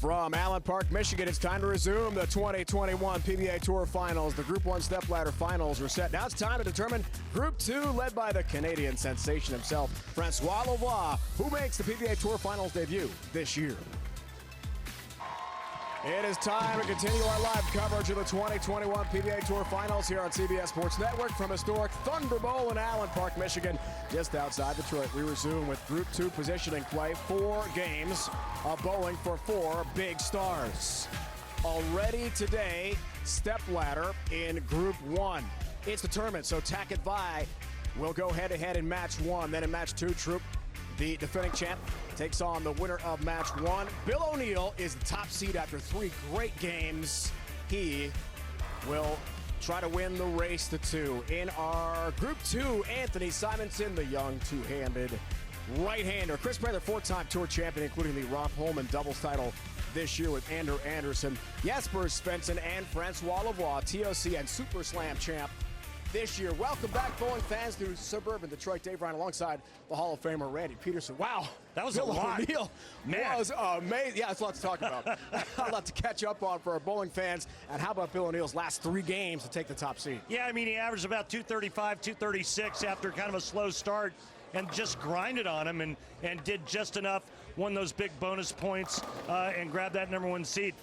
From Allen Park, Michigan, it's time to resume the 2021 PBA Tour Finals. The Group 1 stepladder finals are set. Now it's time to determine Group 2, led by the Canadian sensation himself, Francois Lavoie, who makes the PBA Tour Finals debut this year. It is time to continue our live coverage of the 2021 PBA Tour Finals here on CBS Sports Network from historic Thunder Bowl in Allen Park, Michigan, just outside Detroit. We resume with Group 2 positioning play. 4 games of bowling for 4 big stars. Already today, stepladder in Group 1. It's determined, so Tackett Vi will go head-to-head in Match 1. Then in Match 2, Troop, the defending champ, takes on the winner of Match 1. Bill O'Neill is the top seed after 3 great games. He will try to win the race to 2. In our Group 2, Anthony Simonson, the young two-handed right-hander. Chris Prather, 4-time tour champion, including the Roth Holman doubles title this year with Andrew Anderson. Jesper Svensson and Francois Lavoie, TOC and Super Slam champ this year. Welcome back, bowling fans, to suburban Detroit. Dave Ryan alongside the Hall of Famer Randy Peterson. Wow, that was Bill a lot. O'Neill was amazing. Yeah, that's a lot to talk about. A lot to catch up on for our bowling fans. And how about Bill O'Neill's last 3 games to take the top seed? Yeah, I mean, he averaged about 235, 236 after kind of a slow start, and just grinded on him and did just enough, won those big bonus points, and grabbed that number 1 seed.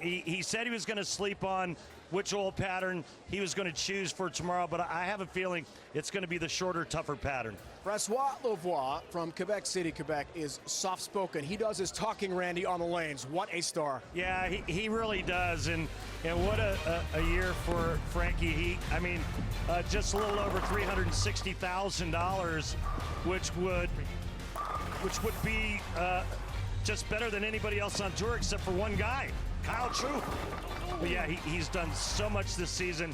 He said he was going to sleep on which old pattern he was going to choose for tomorrow, but I have a feeling it's going to be the shorter, tougher pattern. Francois Lavoie from Quebec City, Quebec, is soft-spoken. He does his talking, Randy, on the lanes. What a star. Yeah, he really does, and what a year for Frankie. Just a little over $360,000, which would be just better than anybody else on tour except for one guy, Kyle Troop. But yeah, he's done so much this season.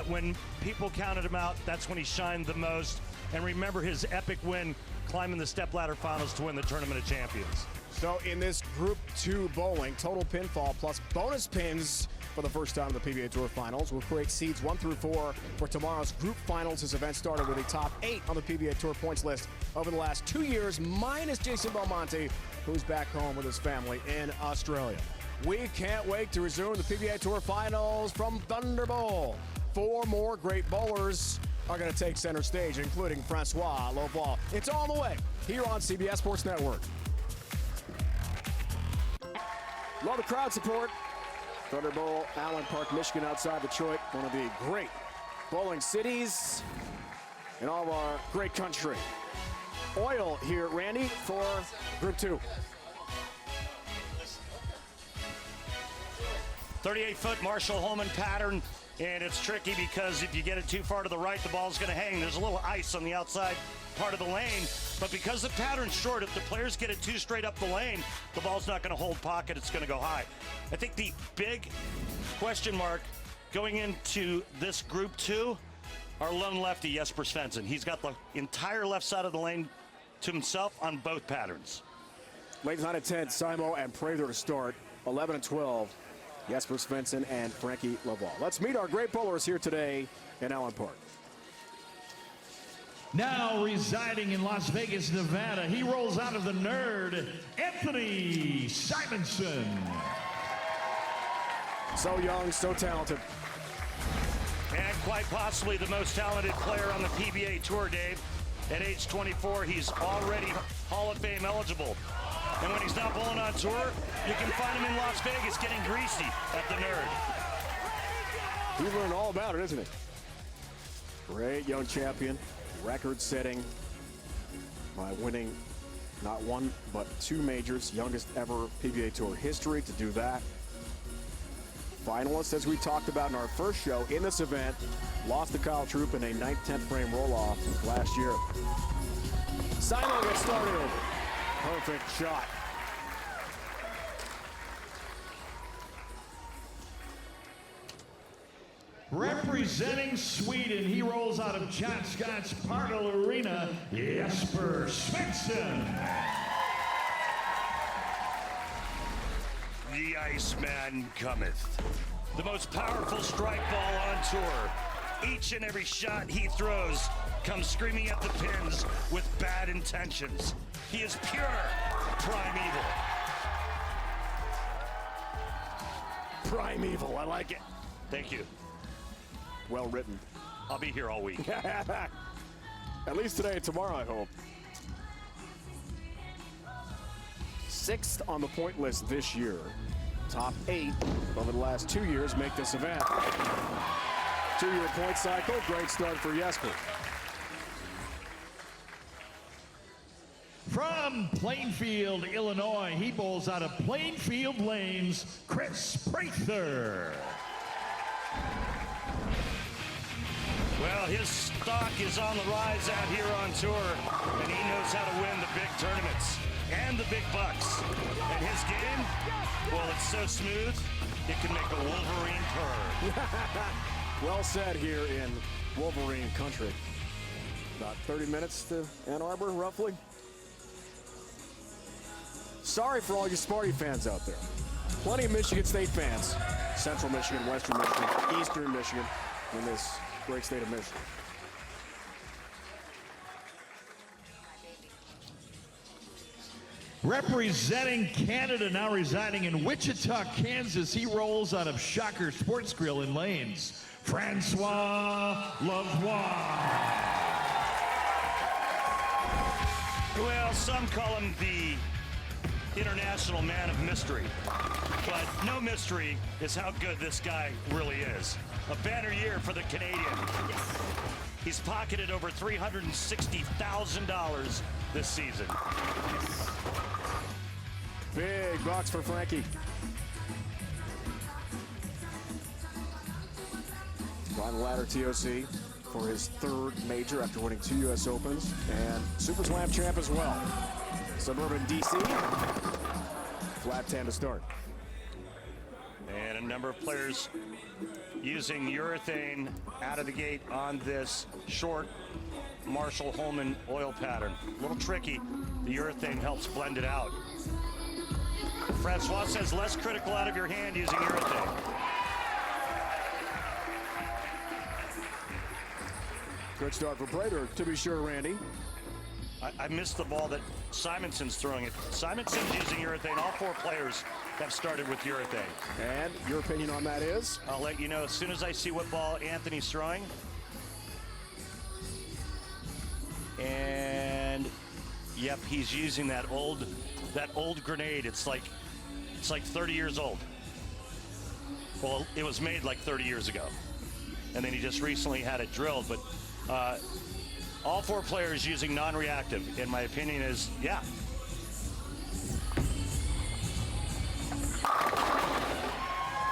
When people counted him out, that's when he shined the most. And remember his epic win climbing the stepladder finals to win the Tournament of Champions. So in this Group 2 bowling, total pinfall plus bonus pins for the first time in the PBA Tour Finals will create seeds 1 through 4 for tomorrow's group finals. This event started with a top 8 on the PBA Tour points list over the last 2 years, minus Jason Belmonte, who's back home with his family in Australia. We can't wait to resume the PBA Tour Finals from Thunder Bowl. 4 more great bowlers are going to take center stage, including Francois Lavoie. It's all the way here on CBS Sports Network. Love the crowd support. Thunder Bowl, Allen Park, Michigan, outside Detroit. One of the great bowling cities in all of our great country. Oil here, Randy, for Group 2. 38-foot Marshall Holman pattern, and it's tricky because if you get it too far to the right, the ball's going to hang. There's a little ice on the outside part of the lane, but because the pattern's short, if the players get it too straight up the lane, the ball's not going to hold pocket, it's going to go high. I think the big question mark going into this Group 2, our lone lefty, Jesper Svensson. He's got the entire left side of the lane to himself on both patterns. Ladies 9 and 10, Simo and Prather to start. 11 and 12, Jesper Svensson and Frankie Lavoie. Let's meet our great bowlers here today in Allen Park. Now residing in Las Vegas, Nevada, he rolls out of the Nerd, Anthony Simonson. So young, so talented. And quite possibly the most talented player on the PBA Tour, Dave. At age 24, he's already Hall of Fame eligible. And when he's not bowling on tour, you can find him in Las Vegas getting greasy at the Nerd. He's learned all about it, isn't he? Great young champion, record-setting by winning not 1 but 2 majors, youngest ever PBA Tour history to do that. Finalist, as we talked about in our first show in this event, lost to Kyle Troop in a 9th, 10th frame roll-off last year. Simo gets started. Perfect shot. Representing Sweden, he rolls out of John Scott's Parnell Arena, Jesper Svensson. The Iceman cometh. The most powerful strike ball on tour. Each and every shot he throws comes screaming at the pins with bad intentions. He is pure primeval. Primeval, I like it. Thank you. Well written. I'll be here all week. At least today and tomorrow, I hope. 6th on the point list this year. Top 8 over the last 2 years make this event. 2-year point cycle, great start for Jesper. From Plainfield, Illinois, he bowls out of Plainfield Lanes, Chris Prather. Well, his stock is on the rise out here on tour, and he knows how to win the big tournaments and the big bucks. And his game, well, it's so smooth, it can make a Wolverine purr. Well said here in Wolverine country. About 30 minutes to Ann Arbor, roughly. Sorry for all you Sparty fans out there. Plenty of Michigan State fans. Central Michigan, Western Michigan, Eastern Michigan in this great state of Michigan. Representing Canada, now residing in Wichita, Kansas, he rolls out of Shocker Sports Grill in Lanes, Francois Lavoie. Well, some call him the international man of mystery, but no mystery is how good this guy really is. A banner year for the Canadian. He's pocketed over $360,000 this season. Big bucks for Frankie. On the ladder, TOC for his 3rd major after winning 2 U.S. Opens and Super Slam champ as well. Suburban DC, flat 10 to start. And a number of players using urethane out of the gate on this short Marshall Holman oil pattern. A little tricky. The urethane helps blend it out. Francois says less critical out of your hand using urethane. Good start for Prater, to be sure, Randy. I missed the ball that Simonson's throwing it. Simonson's using urethane. All 4 players have started with urethane. And your opinion on that is? I'll let you know as soon as I see what ball Anthony's throwing. And yep, he's using that old grenade. It's like 30 years old. Well, it was made like 30 years ago. And then he just recently had it drilled, but all 4 players using non-reactive, and my opinion is, yeah.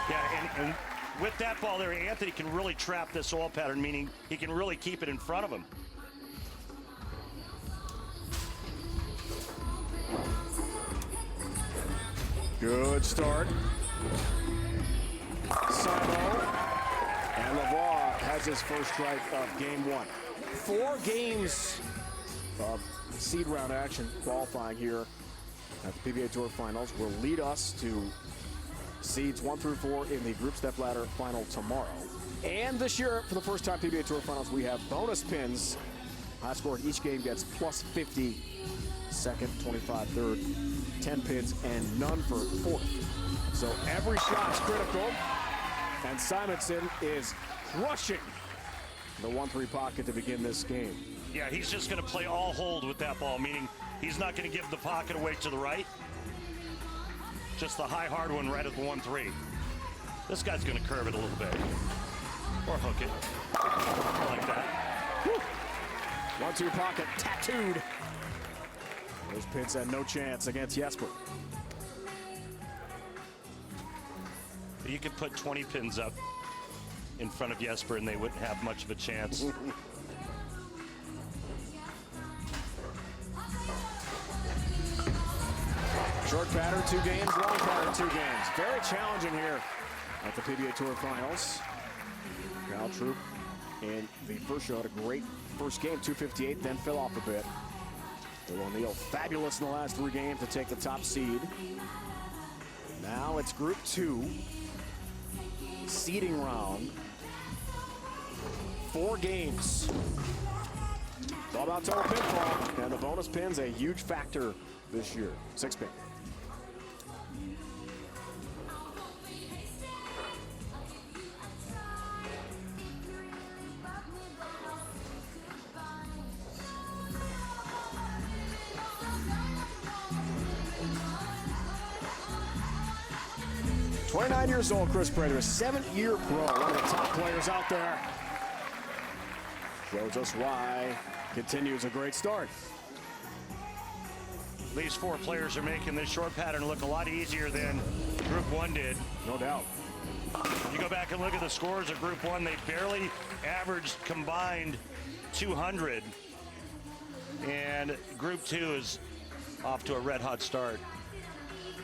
Yeah, and with that ball there, Anthony can really trap this oil pattern, meaning he can really keep it in front of him. Good start. Simo and Lavoie has his first strike of game 1. 4 games of seed round action qualifying here at the PBA Tour Finals will lead us to seeds 1 through 4 in the group step ladder final tomorrow. And this year, for the first time PBA Tour Finals, we have bonus pins. High score in each game gets plus 50, second, 25, third, 10 pins, and none for 4th. So every shot's critical, and Simonson is crushing the 1-3 pocket to begin this game. Yeah, he's just going to play all hold with that ball, meaning he's not going to give the pocket away to the right. Just the high, hard one right at the 1-3. This guy's going to curve it a little bit. Or hook it. I like that. Woo. 1-2 pocket tattooed. Those pins had no chance against Jesper. You could put 20 pins up in front of Jesper and they wouldn't have much of a chance. Short pattern, 2 games. Long pattern, 2 games. Very challenging here at the PBA Tour Finals. Kyle Troop in the first shot, a great first game, 258, then fell off a bit. Bill O'Neill, fabulous in the last 3 games to take the top seed. Now it's Group 2, seeding round. 4 games. It's all about total pinfall, and the bonus pin's a huge factor this year. 6 pin. 29 years old, Chris Prater, a 7-year pro, one of the top players out there. Shows us why. Continues a great start. These 4 players are making this short pattern look a lot easier than Group 1 did. No doubt. You go back and look at the scores of Group 1, they barely averaged combined 200. And Group 2 is off to a red-hot start.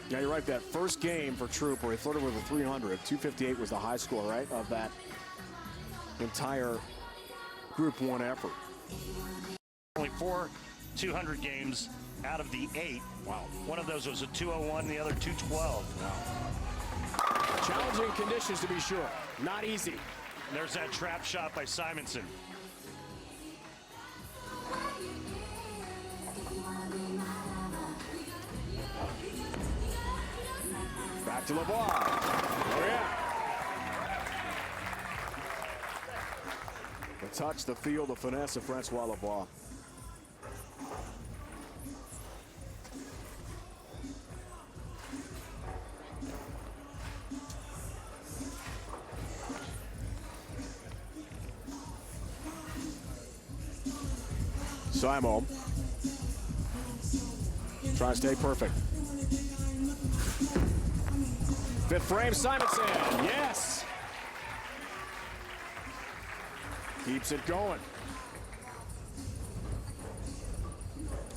Yeah, you're right. That first game for Troop where he flirted with a 300, 258 was the high score, right, of that entire Group 1 effort. Only 4 200 games out of the 8. Wow. One of those was a 201, the other 212. Wow. Challenging conditions to be sure. Not easy. And there's that trap shot by Simonson. Back to LeBlanc. Oh, yeah. The touch, the feel, the finesse of Francois LeBlanc. Simo. Trying to stay perfect. Fifth frame, Simonson. Yes. Keeps it going.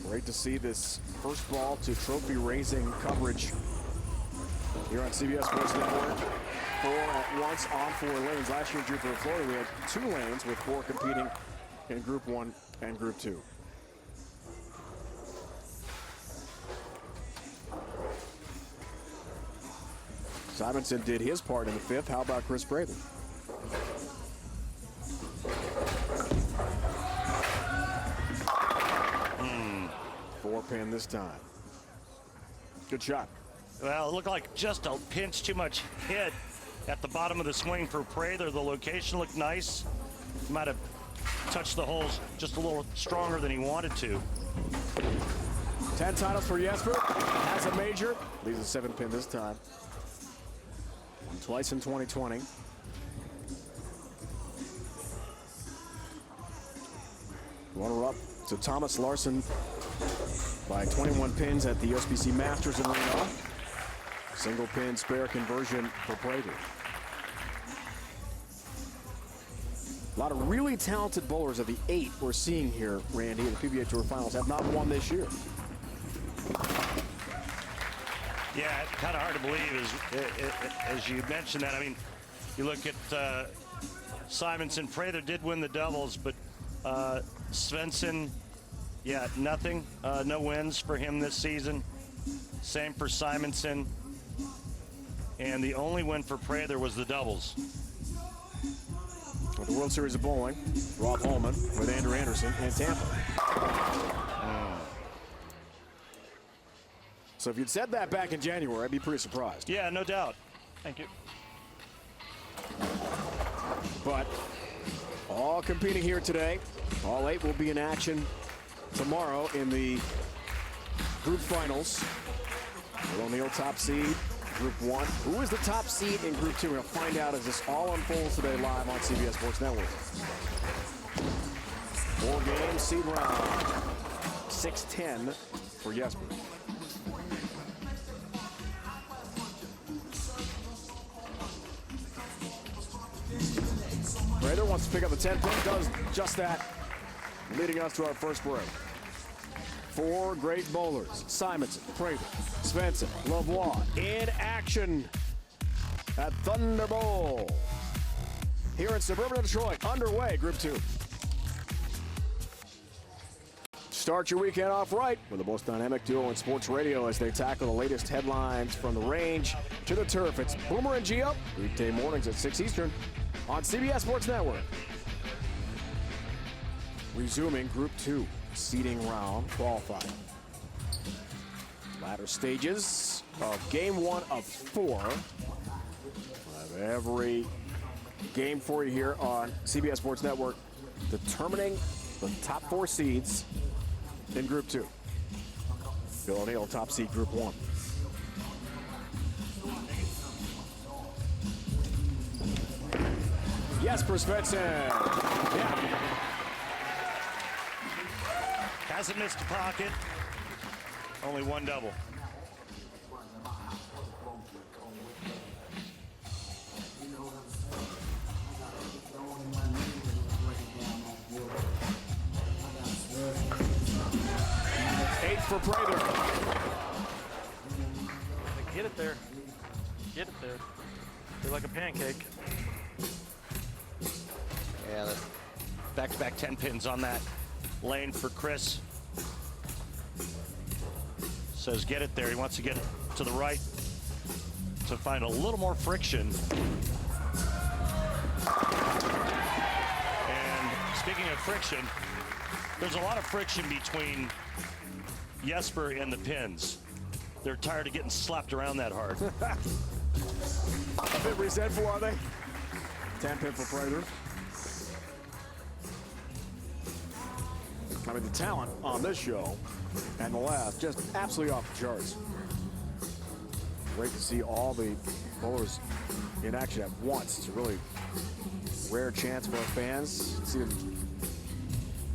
Great to see this first ball to trophy raising coverage here on CBS Sports Network. 4 at once on 4 lanes. Last year in Jupiter, Florida, we had 2 lanes with 4 competing in Group 1 and Group 2. Simonson did his part in the 5th. How about Chris Prater? Four pin this time. Good shot. Well, it looked like just a pinch too much hit at the bottom of the swing for Prater. The location looked nice. Might have touched the holes just a little stronger than he wanted to. 10 titles for Jesper. Has a major. Leaves a 7 pin this time. Twice in 2020. Runner-up to Thomas Larson by 21 pins at the USBC Masters in Reno. Single pin spare conversion for Prater. A lot of really talented bowlers of the 8 we're seeing here, Randy, in the PBA Tour Finals have not won this year. Yeah, it's kind of hard to believe as you mentioned that. I mean, you look at Simonson. Prater did win the doubles, but Svensson, yeah, nothing. No wins for him this season. Same for Simonson. And the only win for Prater was the doubles. With the World Series of Bowling, Rob Holman with Andrew Anderson in Tampa. So if you'd said that back in January, I'd be pretty surprised. Yeah, no doubt. Thank you. But all competing here today. All 8 will be in action tomorrow in the group finals. Will O'Neal top seed, Group 1. Who is the top seed in Group 2? We're going to find out as this all unfolds today live on CBS Sports Network. 4-game seed round. 6-10 for Jesper. Prater wants to pick up the 10 pin, does just that, leading us to our first break. 4 great bowlers, Simonson, Prater, Svensson, LeBlanc, in action at Thunder Bowl. Here in suburban Detroit, underway, Group 2. Start your weekend off right with the most dynamic duo in sports radio as they tackle the latest headlines from the range to the turf. It's Boomer and Gio, weekday mornings at 6 Eastern on CBS Sports Network. Resuming Group 2 seeding round qualifying. Latter stages of Game 1 of 4. We'll have every game for you here on CBS Sports Network, determining the top 4 seeds in Group 2. Bill O'Neal, top seed Group 1. Jesper Svensson. Yeah. Hasn't missed a pocket. Only one double. For Prather. Get it there. Get it there. You're like a pancake. Yeah, the back-to-back 10 pins on that lane for Chris. Says get it there. He wants to get it to the right to find a little more friction. And speaking of friction, there's a lot of friction between Jesper and the pins. They're tired of getting slapped around that hard. A bit resentful, are they? 10 pin for Prather. I mean, the talent on this show and the last, just absolutely off the charts. Great to see all the bowlers in action at once. It's a really rare chance for our fans to see them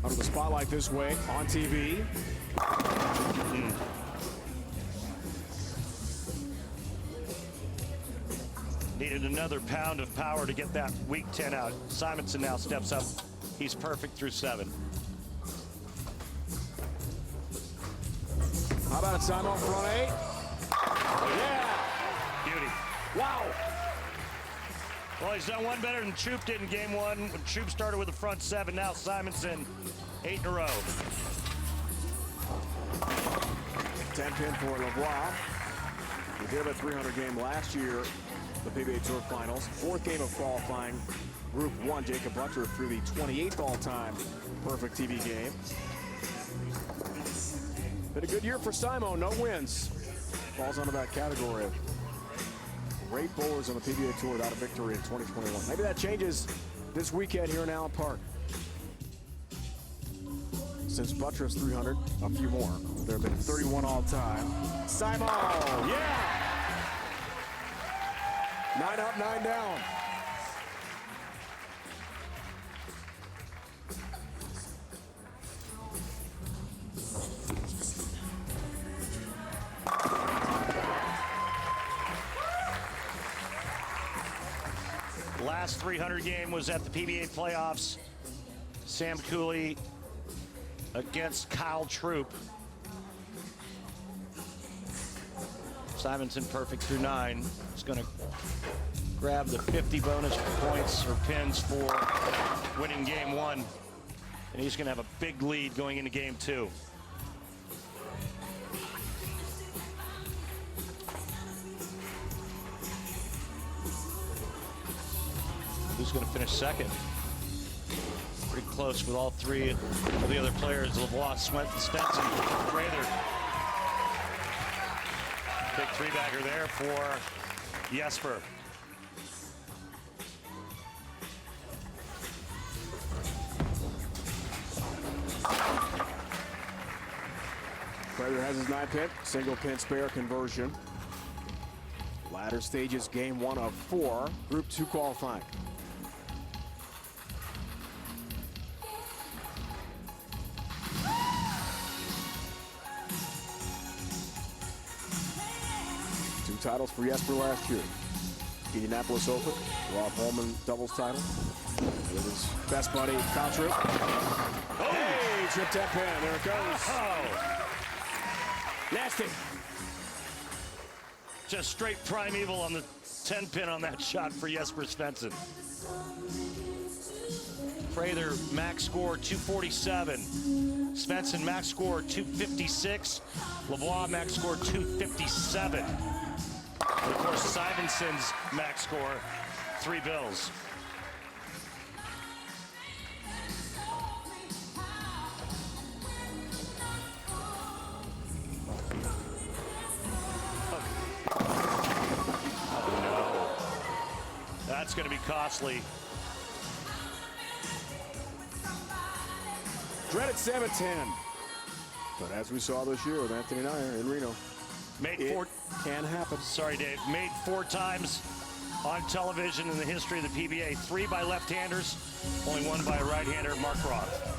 under the spotlight this way on TV. Needed another pound of power to get that weak 10 out. Simonson now steps up. He's perfect through 7. How about it, Simon? Front 8. Yeah. Beauty. Wow. Well, he's done one better than Troop did in game 1. When Troop started with the front 7, now Simonson 8 in a row. 10 pin for LeBlanc. He did have a 300 game last year, the PBA Tour Finals. 4th game of qualifying. Group 1, Jacob Butler through the 28th all-time perfect TV game. Been a good year for Simon, no wins. Falls under that category of great bowlers on the PBA Tour without a victory in 2021. Maybe that changes this weekend here in Allen Park. Since Buttress 300, a few more. There have been 31 all time. Simon, yeah! 9 up, 9 down. Last 300 game was at the PBA playoffs. Sam Cooley against Kyle Troop. Simonson perfect through 9. He's going to grab the 50 bonus points or pins for winning game 1. And he's going to have a big lead going into game 2. Who's going to finish second? Pretty close with all 3 of the other players. LeBlanc, Svensson, Prather. Big 3-bagger there for Jesper. Prather has his 9 pin, single pin spare conversion. Latter stages, game 1 of 4, Group 2 qualifying. Titles for Jesper last year. Indianapolis Open, Rob Holman doubles title. With his best buddy, Kyle Troop. Oh. Hey, trip tap pin, there it goes. Oh. Nasty. Just straight primeval on the 10 pin on that shot for Jesper Svensson. Prather, max score 247. Svensson, max score 256. LeBlanc, max score 257. And of course, Simonson's max score, 3 bills. Oh no. That's going to be costly. Dreaded 7-10. But as we saw this year with Anthony Nyer in Reno, Made it 4. Can happen. Sorry, Dave. Made 4 times. on television in the history of the PBA. 3 by left-handers, only 1 by a right-hander, Mark Roth.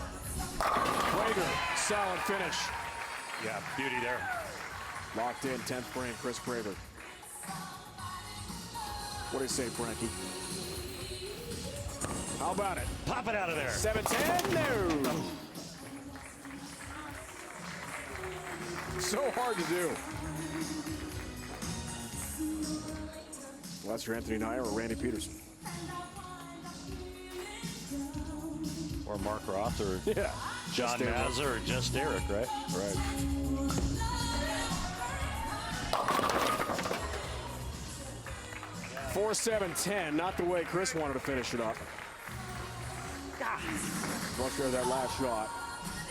Prager, solid finish. Yeah, beauty there. Locked in, 10th frame, Chris Prager. What do you say, Frankie? How about it? Pop it out of there. 7-10, no. So hard to do. Lester Anthony Nyer or Randy Peterson? Or Mark Roth or Yeah. John Mazza or just Eric, right? Right. Four, 7-10, not the way Chris wanted to finish it up. Frustrated that last shot,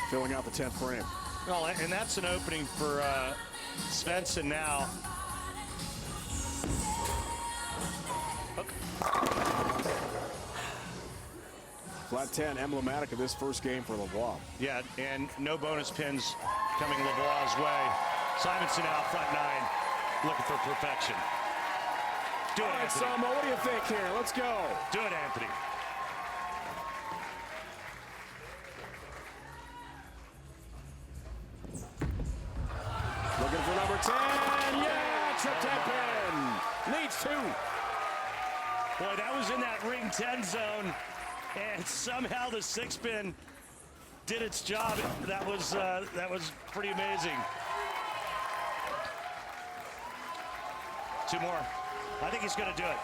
filling out the 10th frame. Well, and that's an opening for Svensson now. Flat 10, emblematic of this first game for Lavoie. Yeah, and no bonus pins coming Lavoie's way. Simonson out, flat 9, looking for perfection. Do it, All right, Anthony. Samo, what do you think here? Let's go. Do it, Anthony. Looking for number 10. Yeah, trip 10 pin. Needs 2. Boy, that was in that ring 10 zone, and somehow the 6-pin did its job. That was pretty amazing. 2 more. I think he's going to do it.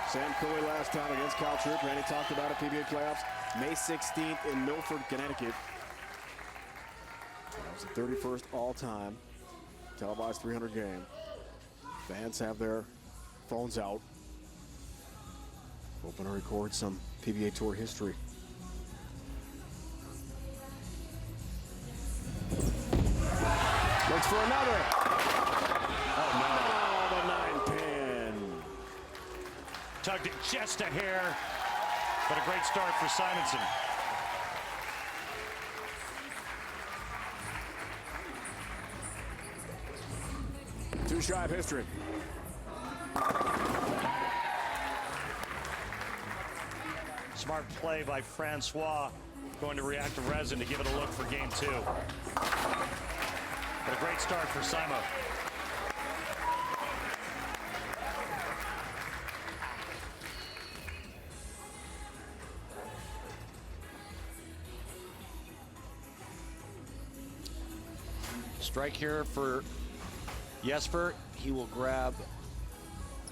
Sam Cooley last time against Cal Troop. Randy talked about it, PBA playoffs, May 16th in Milford, Connecticut. That was the 31st all-time televised 300 game. Fans have their phones out, hoping to record some PBA Tour history. Looks for another. Oh, the 9-pin. Tugged it just a hair, but a great start for Simonson. Too shy of history. Smart play by Francois, going to react to Resin to give it a look for game 2. But a great start for Simo. Strike here for Jesper. He will grab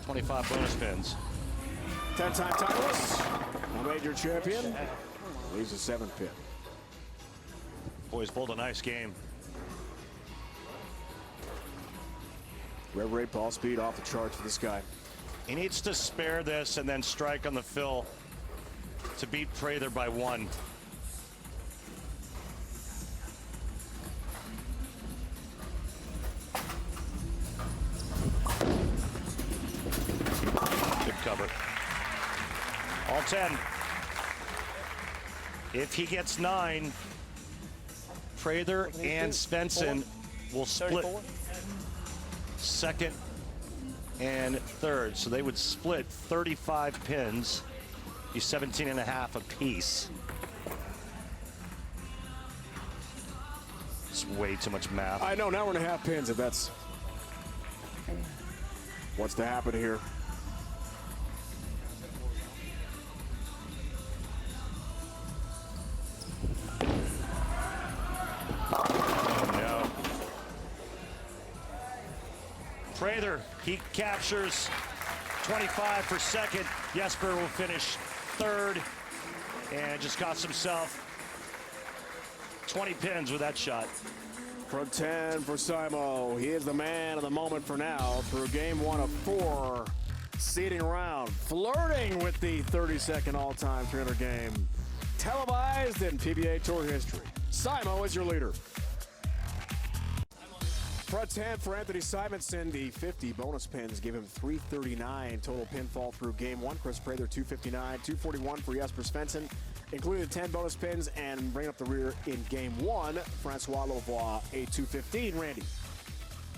25 bonus pins. 10-time titleist, a major champion, leaves a 7th pin. Boys pulled a nice game. Rev rate, ball speed off the charts for this guy. He needs to spare this and then strike on the fill to beat Prather by 1. Good cover. All 10. If he gets 9, Prather and Svensson will split 2nd and 3rd. So they would split 35 pins, be 17.5 apiece. It's way too much math. I know, now we're in half pins if that's what's to happen here. Prather, he captures 25 for 2nd. Jesper will finish 3rd and just cost himself 20 pins with that shot. From 10 for Simo. He is the man of the moment for now through game 1 of 4 seeding round. Flirting with the 32nd all-time 300 game. Televised in PBA Tour history. Simo is your leader. Front 10 for Anthony Simonson. The 50 bonus pins give him 339 total pinfall through game 1. Chris Prather 259, 241 for Jesper Svensson, including the 10 bonus pins and bringing up the rear in game 1. Francois Lavoie a 215. Randy.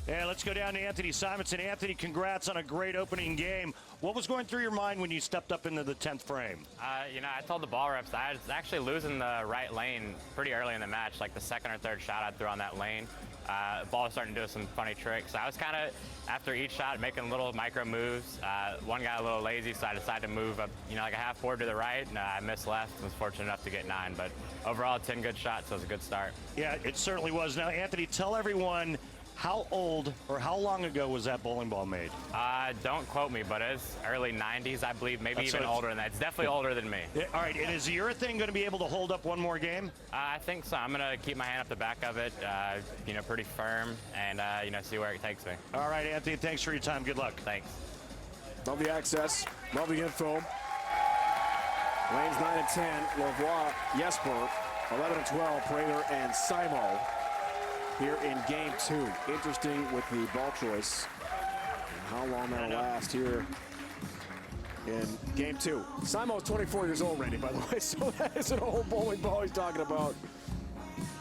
Yeah, let's go down to Anthony Simonson. Anthony, congrats on a great opening game. What was going through your mind when you stepped up into the 10th frame? I told the ball reps I was actually losing the right lane pretty early in the match, like the second or third shot I threw on that lane. The ball was starting to do some funny tricks. I was kind of, after each shot, making little micro moves. One got a little lazy, so I decided to move up, like a half board to the right, and I missed left. I was fortunate enough to get 9, but overall 10 good shots, so it was a good start. Yeah, it certainly was. Now, Anthony, tell everyone, how old or how long ago was that bowling ball made? Don't quote me, but it's early 90s, I believe, maybe even older than that. It's definitely older than me. Yeah, all right, and is the urethane going to be able to hold up one more game? I think so. I'm going to keep my hand up the back of it, pretty firm, and, see where it takes me. All right, Anthony, thanks for your time. Good luck. Thanks. Love the access. Love the info. Lanes 9 and 10. Lavoie, Jesper. 11 and 12. Prather and Simo here in game 2. Interesting with the ball choice and how long that'll last here in game 2. Simo's 24 years old, Randy, by the way, so that is an old bowling ball he's talking about.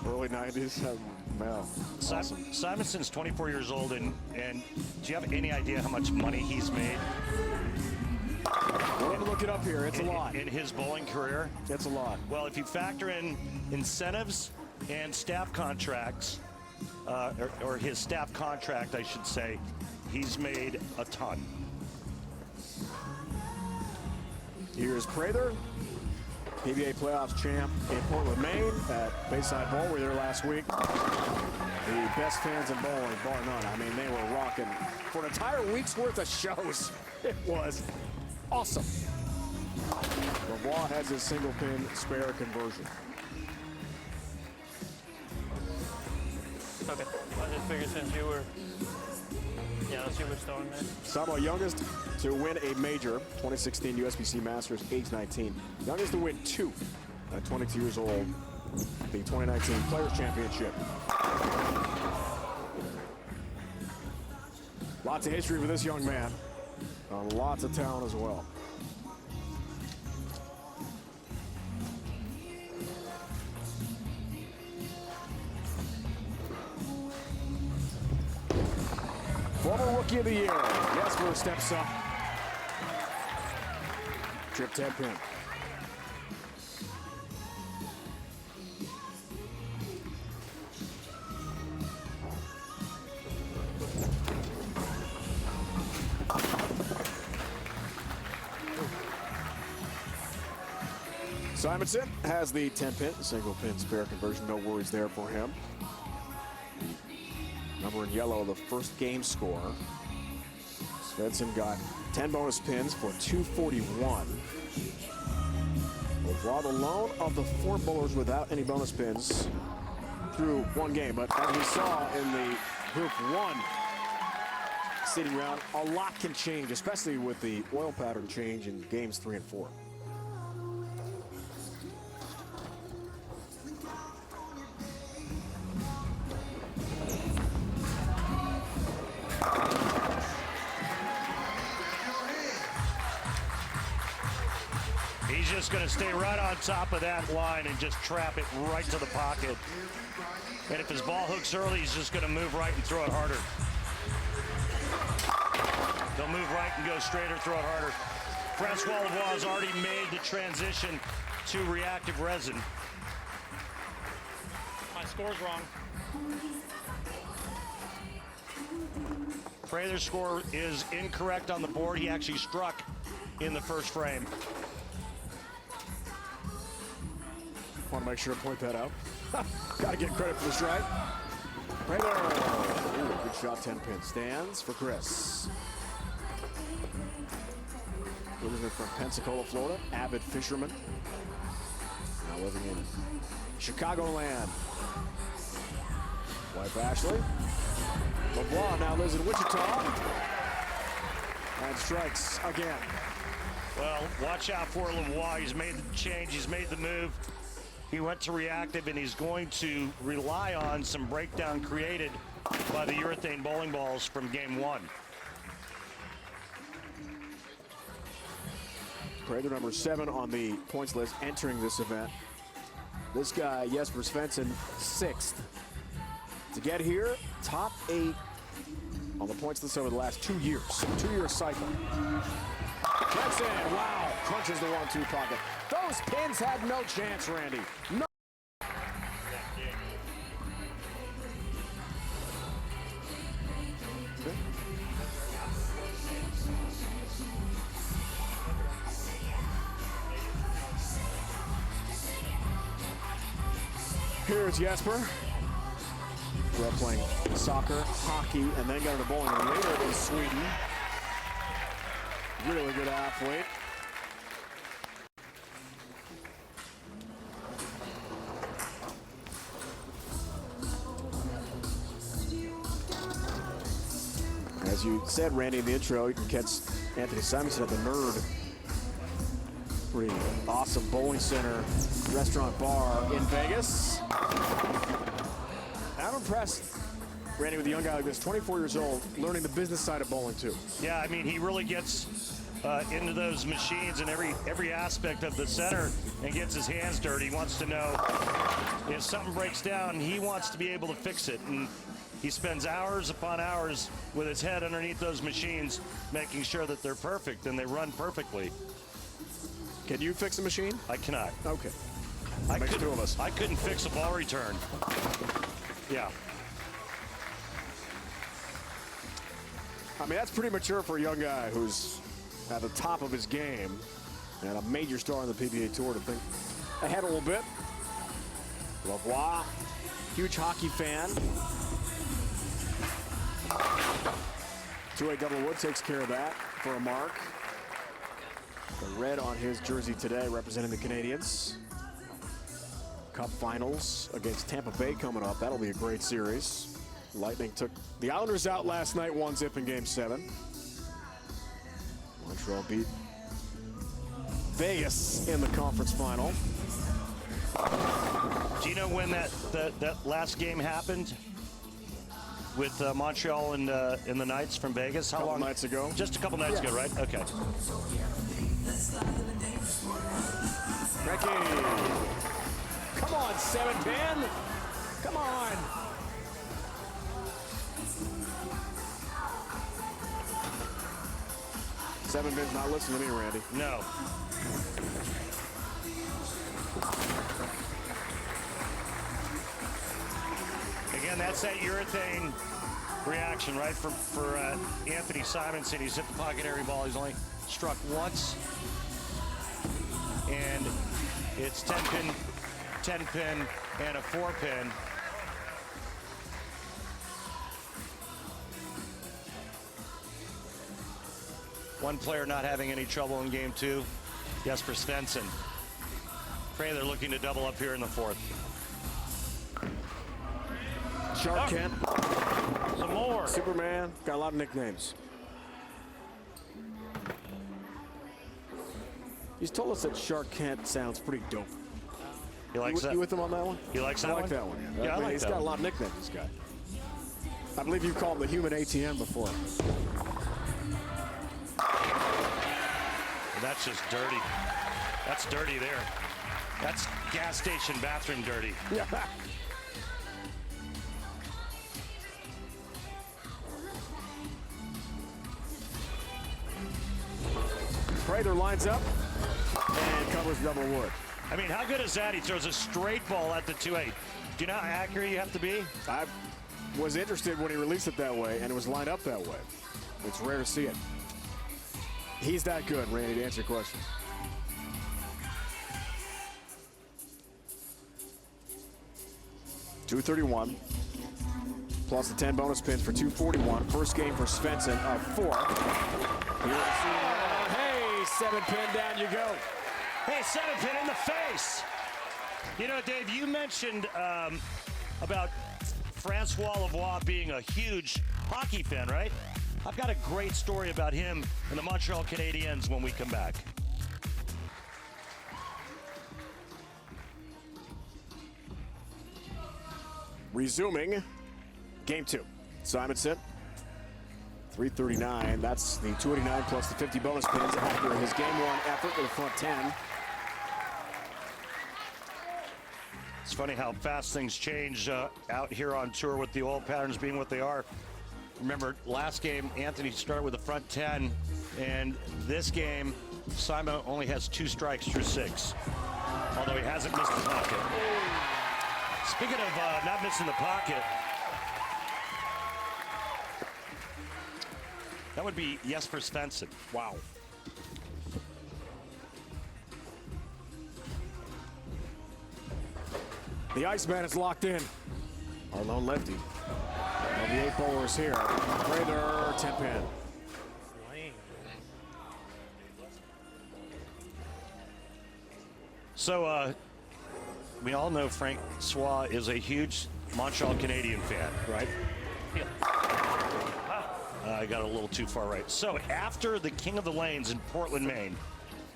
Early 90s. Wow. Awesome. Simonson's 24 years old, and do you have any idea how much money he's made? We're going to look it up here. It's a lot. In his bowling career? It's a lot. Well, if you factor in incentives and staff contracts, or his staff contract, I should say, he's made a ton. Here's Prather, PBA playoffs champ in Portland, Maine at Bayside Bowl. We were there last week. The best fans in bowling, bar none. I mean, they were rocking for an entire week's worth of shows. It was awesome. Lavoie has his single pin spare conversion. Okay. I just figured since you were, let's see what's throwing there. Simo, youngest to win a major, 2016 USBC Masters, age 19. Youngest to win 2 at 22 years old, the 2019 Players Championship. Lots of history for this young man. Lots of talent as well. Former Rookie of the Year, Jesper steps up. Trip 10 pin. Simonson has the 10 pin, single pin spare conversion. No worries there for him. Number in yellow, the first game score. Svensson got 10 bonus pins for 241. Lavoie, the lone of the 4 bowlers without any bonus pins through one game. But as we saw in the Group 1 seeding round, a lot can change, especially with the oil pattern change in games 3 and 4. He's just going to stay right on top of that line and just trap it right to the pocket. And if his ball hooks early, he's just going to move right and throw it harder. They'll move right and go straight or throw it harder. Francois Lavoie has already made the transition to reactive resin. My score's wrong. Prather's score is incorrect on the board. He actually struck in the first frame. Want to make sure to point that out. Got to get credit for the strike. Prather. Ooh, good shot, 10 pin. Stands for Chris. Originally from Pensacola, Florida. Avid fisherman. Now living in Chicagoland. Wife Ashley. Lavoie now lives in Wichita. And strikes again. Well, watch out for Lavoie. He's made the change. He's made the move. He went to reactive, and he's going to rely on some breakdown created by the urethane bowling balls from game 1. Prather, number 7 on the points list, entering this event. This guy, Jesper Svensson, 6th. To get here, top 8 on the points list over the last 2 years. 2-year cycle. Gets in. Wow. Crunches the 1-2 pocket. Those pins had no chance, Randy. No. Here's Jesper. Grew up playing soccer, hockey, and then got into bowling later in Sweden. Really good athlete. As you said, Randy, in the intro, you can catch Anthony Simonson at the Nerd. Pretty awesome bowling center, restaurant, bar in Vegas. I'm impressed, Randy, with a young guy like this, 24 years old, learning the business side of bowling too. Yeah, I mean, he really gets into those machines and every aspect of the center and gets his hands dirty. He wants to know if something breaks down, he wants to be able to fix it. And he spends hours upon hours with his head underneath those machines, making sure that they're perfect and they run perfectly. Can you fix a machine? I cannot. Okay. Makes two of us. I couldn't fix a ball return. Yeah. I mean, that's pretty mature for a young guy who's at the top of his game and a major star on the PBA Tour to think ahead a little bit. Lavoie, huge hockey fan. 2-8 double wood takes care of that for a mark. The red on his jersey today representing the Canadians. Cup finals against Tampa Bay coming up. That'll be a great series. Lightning took the Islanders out last night, 1-0 in Game 7. Montreal beat Vegas in the conference final. Do you know when that last game happened with Montreal and the Knights from Vegas? How long? Nights ago. Just a couple nights ago, right? Okay. Ricky. Come on, 7-pin. Come on. Seven Pin's not listening to me, Randy. No. Again, that's that urethane reaction, right? For Anthony Simonson, he's hit the pocket every ball. He's only struck once. And it's 10-pin, 10-pin, and a 4-pin. One player not having any trouble in game 2, Jesper Svensson. Pray they're looking to double up here in the 4th. Shark Kent. Some more. Superman. Got a lot of nicknames. He's told us that Shark Kent sounds pretty dope. He likes that? You with him on that one? He likes that I like one? that one. Yeah, I like he's that got one. a lot of nicknames, this guy. I believe you called him the human ATM before. That's just dirty. That's dirty there. That's gas station bathroom dirty. Yeah. Prather lines up and covers double wood. I mean, how good is that? He throws a straight ball at the 2-8. Do you know how accurate you have to be? I was interested when he released it that way, and it was lined up that way. It's rare to see it. He's that good, Randy, to answer your question. .231 plus the 10 bonus pins for 241. First game for Svensson of 4. Hey, 7-pin, down you go. Hey, 7-pin in the face. You know, Dave, you mentioned about Francois Lavoie being a huge hockey fan, right? I've got a great story about him and the Montreal Canadiens when we come back. Resuming game 2. Simonson, 339. That's the 289 plus the 50 bonus pins after his game 1 effort with a front 10. It's funny how fast things change out here on tour with the oil patterns being what they are. Remember, last game, Anthony started with the front 10, and this game, Simon only has 2 strikes through 6, although he hasn't missed the pocket. Speaking of not missing the pocket, that would be Jesper Svensson. Wow. The Iceman is locked in. Our lone lefty. And the 8 bowlers here. Prather, 10-pin. So, we all know Francois is a huge Montreal Canadian fan, right? I got a little too far right. So, after the King of the Lanes in Portland, Maine,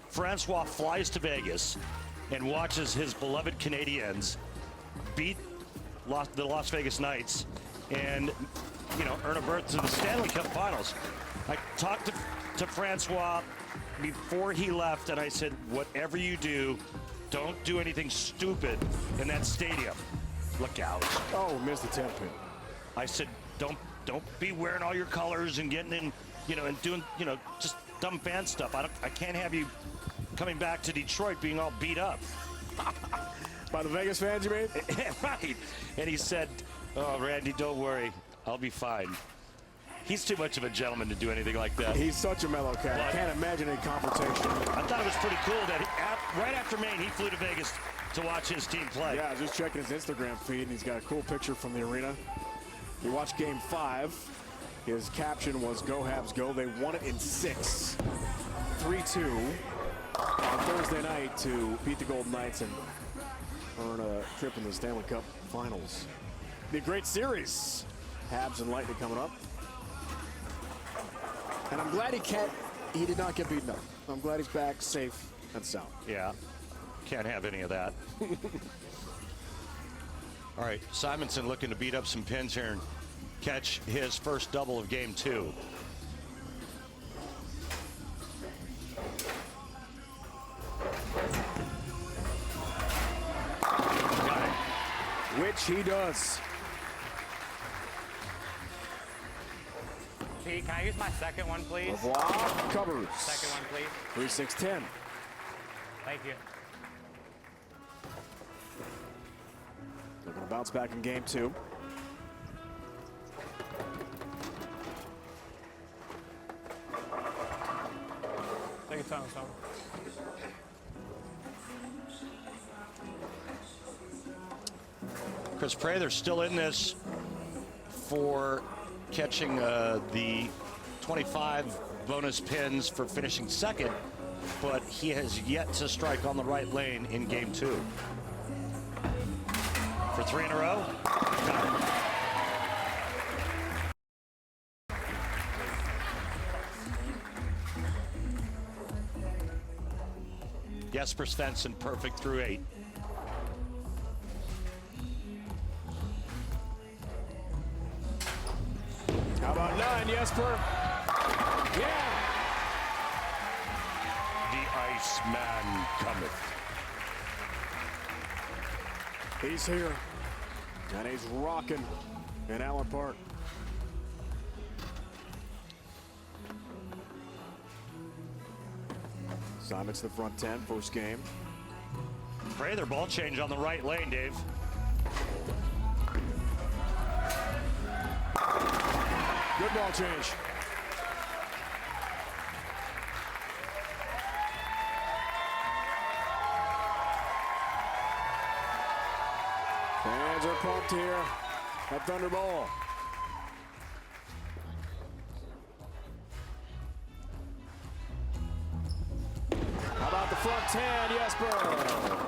Francois flies to Vegas and watches his beloved Canadiens beat the Las Vegas Knights and, you know, earn a berth to the Stanley Cup Finals. I talked to Francois before he left, and I said, whatever you do, don't do anything stupid in that stadium. Look out. Oh, missed the 10-pin. I said, don't be wearing all your colors and getting in, you know, and doing, you know, just dumb fan stuff. I can't have you coming back to Detroit being all beat up. By the Vegas fans, you mean? Right. And he said, oh, Randy, don't worry. I'll be fine. He's too much of a gentleman to do anything like that. He's such a mellow cat. I can't imagine a confrontation. I thought it was pretty cool that right after Maine, he flew to Vegas to watch his team play. Yeah, I was just checking his Instagram feed, and he's got a cool picture from the arena. We watched Game 5. His caption was, "Go Habs, go." They won it in 6. 3-2 on Thursday night to beat the Golden Knights and earn a trip in the Stanley Cup Finals. Be a great series. Habs and Lightning coming up. And I'm glad he did not get beaten up. I'm glad he's back safe and sound. Yeah, can't have any of that. All right, Simonson looking to beat up some pins here and catch his first double of Game 2. Which he does. Pete, can I use my second one, please? Lavoie covers. Second one, please. 3-6-10. Thank you. Looking to bounce back in Game 2. Take your time, son. Chris Prather's still in this for catching the 25 bonus pins for finishing second, but he has yet to strike on the right lane in Game 2. For 3 in a row. Got it. Jesper Svensson perfect through 8. How about 9, Jesper? Yeah. The Iceman cometh. He's here. And he's rocking in Allen Park. Simon's the front 10, first game. Prather ball change on the right lane, Dave. Good ball change. Fans are pumped here at Thunderbolt. How about the front 10, Jesper?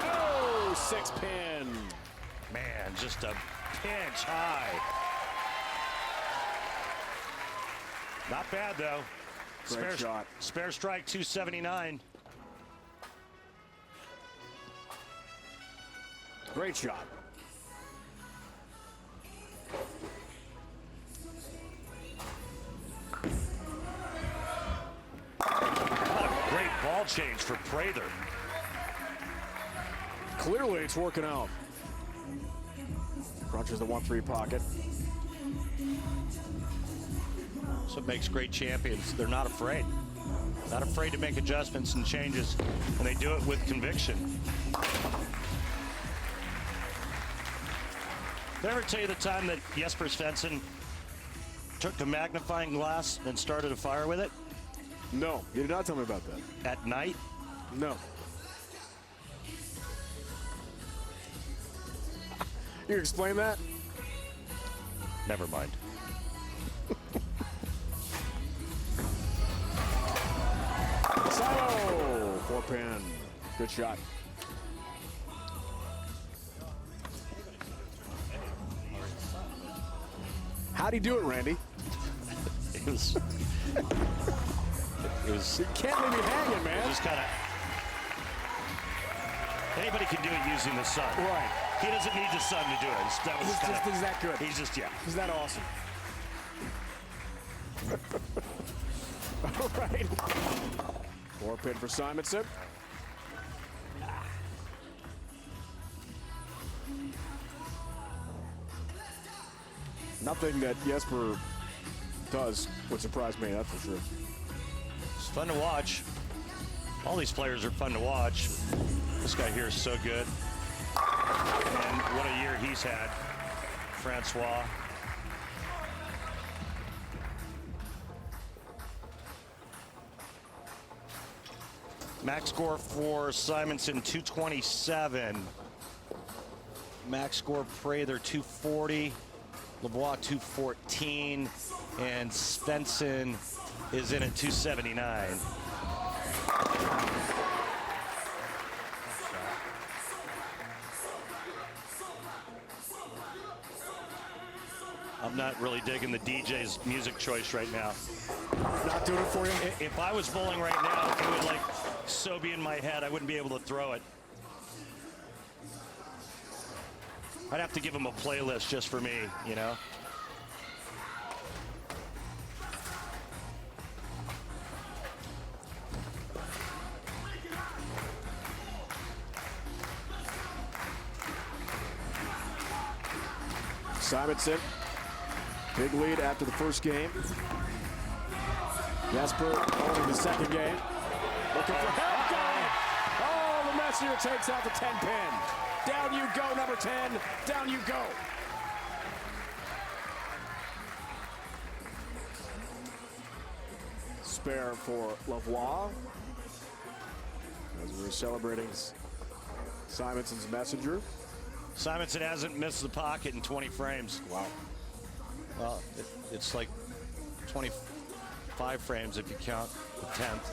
Oh, 6-pin. Man, just a pinch high. Not bad, though. Great shot. Spare strike 279. Great shot. What a great ball change for Prather. Clearly, it's working out. Crunches the 1-3 pocket. That's what makes great champions. They're not afraid. Not afraid to make adjustments and changes, and they do it with conviction. Did I ever tell you the time that Jesper Svensson took a magnifying glass and started a fire with it? No, you did not tell me about that. At night? No. You explain that? Never mind. Silo! 4-pin. Good shot. How'd he do it, Randy? It was. You can't leave me hanging, man. Just kind of. Anybody can do it using the sun. Right. He doesn't need the sun to do it. He's that good. He's just, yeah. He's that awesome. All right. 4-pin for Simonson. Nothing that Jesper does would surprise me, that's for sure. It's fun to watch. All these players are fun to watch. This guy here is so good. And what a year he's had, Francois. Max score for Simonson, 227. Max score Prather, 240. LeBois, 214. And Svensson is in at 279. I'm not really digging the DJ's music choice right now. Not doing it for you? If I was bowling right now, it would like so be in my head, I wouldn't be able to throw it. I'd have to give him a playlist just for me, you know? Simonson, big lead after the first game. Jesper owning the second game. Looking for help. Got it. Oh, the messenger takes out the 10-pin. Down you go, number 10. Down you go. Spare for Lavoie. As we were celebrating Simonson's messenger. Simonson hasn't missed the pocket in 20 frames. Wow. Well, it's like 25 frames if you count the 10th.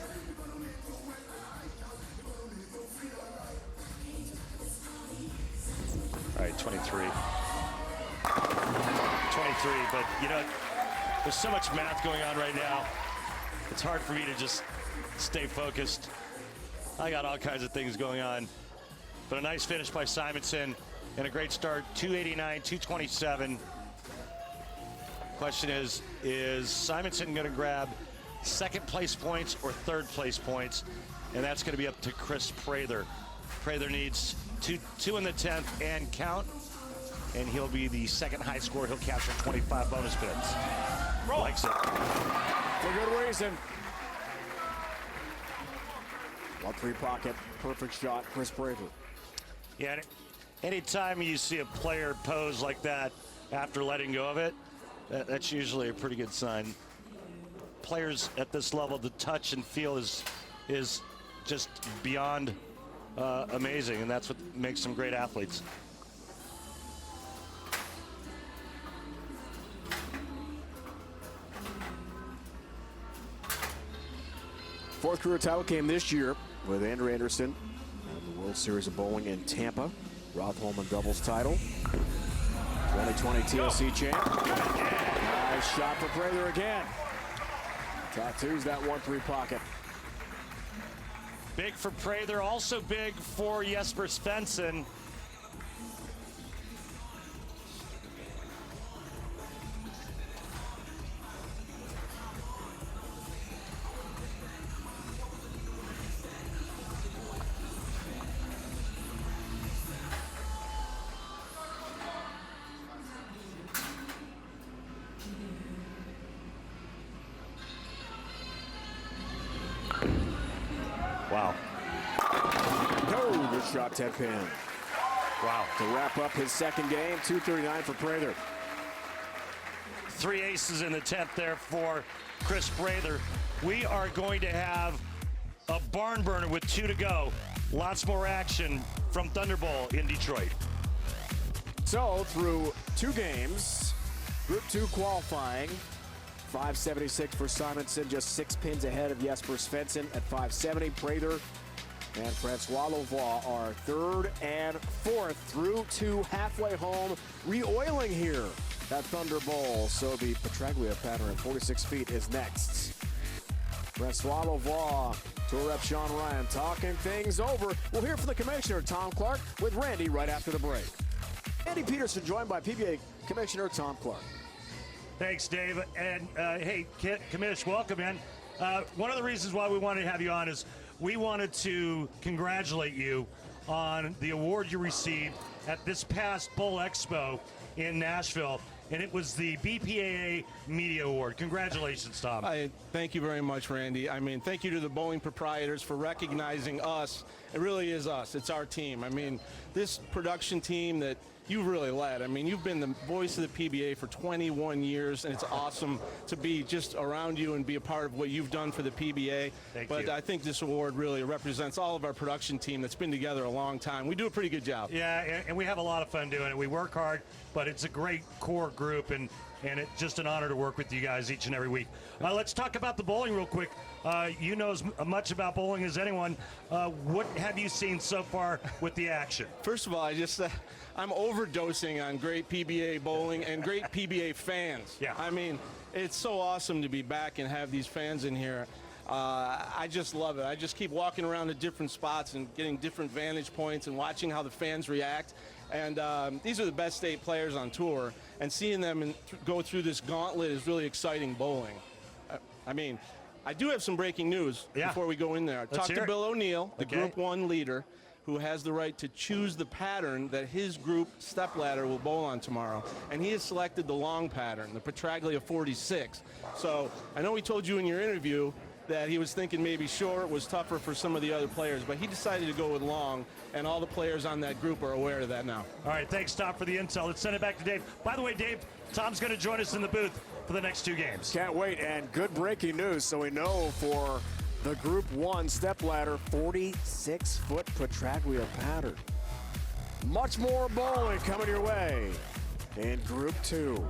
All right, 23. 23, but you know, there's so much math going on right now. It's hard for me to just stay focused. I got all kinds of things going on. But a nice finish by Simonson and a great start, 289, 227. Question is Simonson going to grab second place points or third place points? And that's going to be up to Chris Prather. Prather needs two in the 10th and count, and he'll be the second high score. He'll capture 25 bonus pins. Likes it. For good reason. 1-3 pocket, perfect shot, Chris Prather. Yeah, anytime you see a player pose like that after letting go of it, that's usually a pretty good sign. Players at this level, the touch and feel is just beyond amazing, and that's what makes them great athletes. Fourth career title came this year with Andrew Anderson and the World Series of Bowling in Tampa. Roth Holman doubles title. 2020 TLC champ. Nice shot for Prather again. Tattoos that 1-3 pocket. Big for Prather, also big for Jesper Svensson. Wow. No, good shot, 10 pin. Wow. To wrap up his second game, 239 for Prather. 3 aces in the 10th there for Chris Prather. We are going to have a barn burner with 2 to go. Lots more action from Thunder Bowl in Detroit. So through 2 games, Group 2 qualifying, 576 for Simonson, just 6 pins ahead of Jesper Svensson at 570. Prather and Francois Lavoie are 3rd and 4th through to halfway home, re-oiling here at Thunder Bowl. So the Petraglia pattern at 46 feet is next. Francois Lavoie, tour rep Sean Ryan talking things over. We'll hear from the commissioner, Tom Clark, with Randy right after the break. Andy Peterson joined by PBA Commissioner Tom Clark. Thanks, Dave. And hey, Commish, welcome in. One of the reasons why we wanted to have you on is we wanted to congratulate you on the award you received at this past Bowl Expo in Nashville, and it was the BPAA Media Award. Congratulations, Tom. Thank you very much, Randy. I mean, thank you to the bowling proprietors for recognizing us. It really is us. It's our team. I mean, this production team that you've really led. I mean, you've been the voice of the PBA for 21 years, and it's awesome to be just around you and be a part of what you've done for the PBA. Thank but you. I think this award really represents all of our production team that's been together a long time. We do a pretty good job. Yeah, and we have a lot of fun doing it. We work hard, but it's a great core group, and it's just an honor to work with you guys each and every week. Let's talk about the bowling real quick. You know as much about bowling as anyone. What have you seen so far with the action? First of all, I'm overdosing on great PBA bowling and great PBA fans. Yeah. I mean, it's so awesome to be back and have these fans in here. I just love it. I just keep walking around to different spots and getting different vantage points and watching how the fans react. And these are the best state players on tour, and seeing them go through this gauntlet is really exciting bowling. I mean, I do have some breaking news before we go in there. Let's Talk to Bill O'Neill, the Group 1 leader, who has the right to choose the pattern that his group stepladder will bowl on tomorrow. And he has selected the long pattern, the Petraglia 46. So I know he told you in your interview that he was thinking maybe short was tougher for some of the other players, but he decided to go with long, and all the players on that group are aware of that now. All right, thanks, Tom, for the intel. Let's send it back to Dave. By the way, Dave, Tom's going to join us in the booth for the next 2 games. Can't wait, and good breaking news. So we know for the Group 1 stepladder, 46-foot Petraglia pattern. Much more bowling coming your way in Group 2.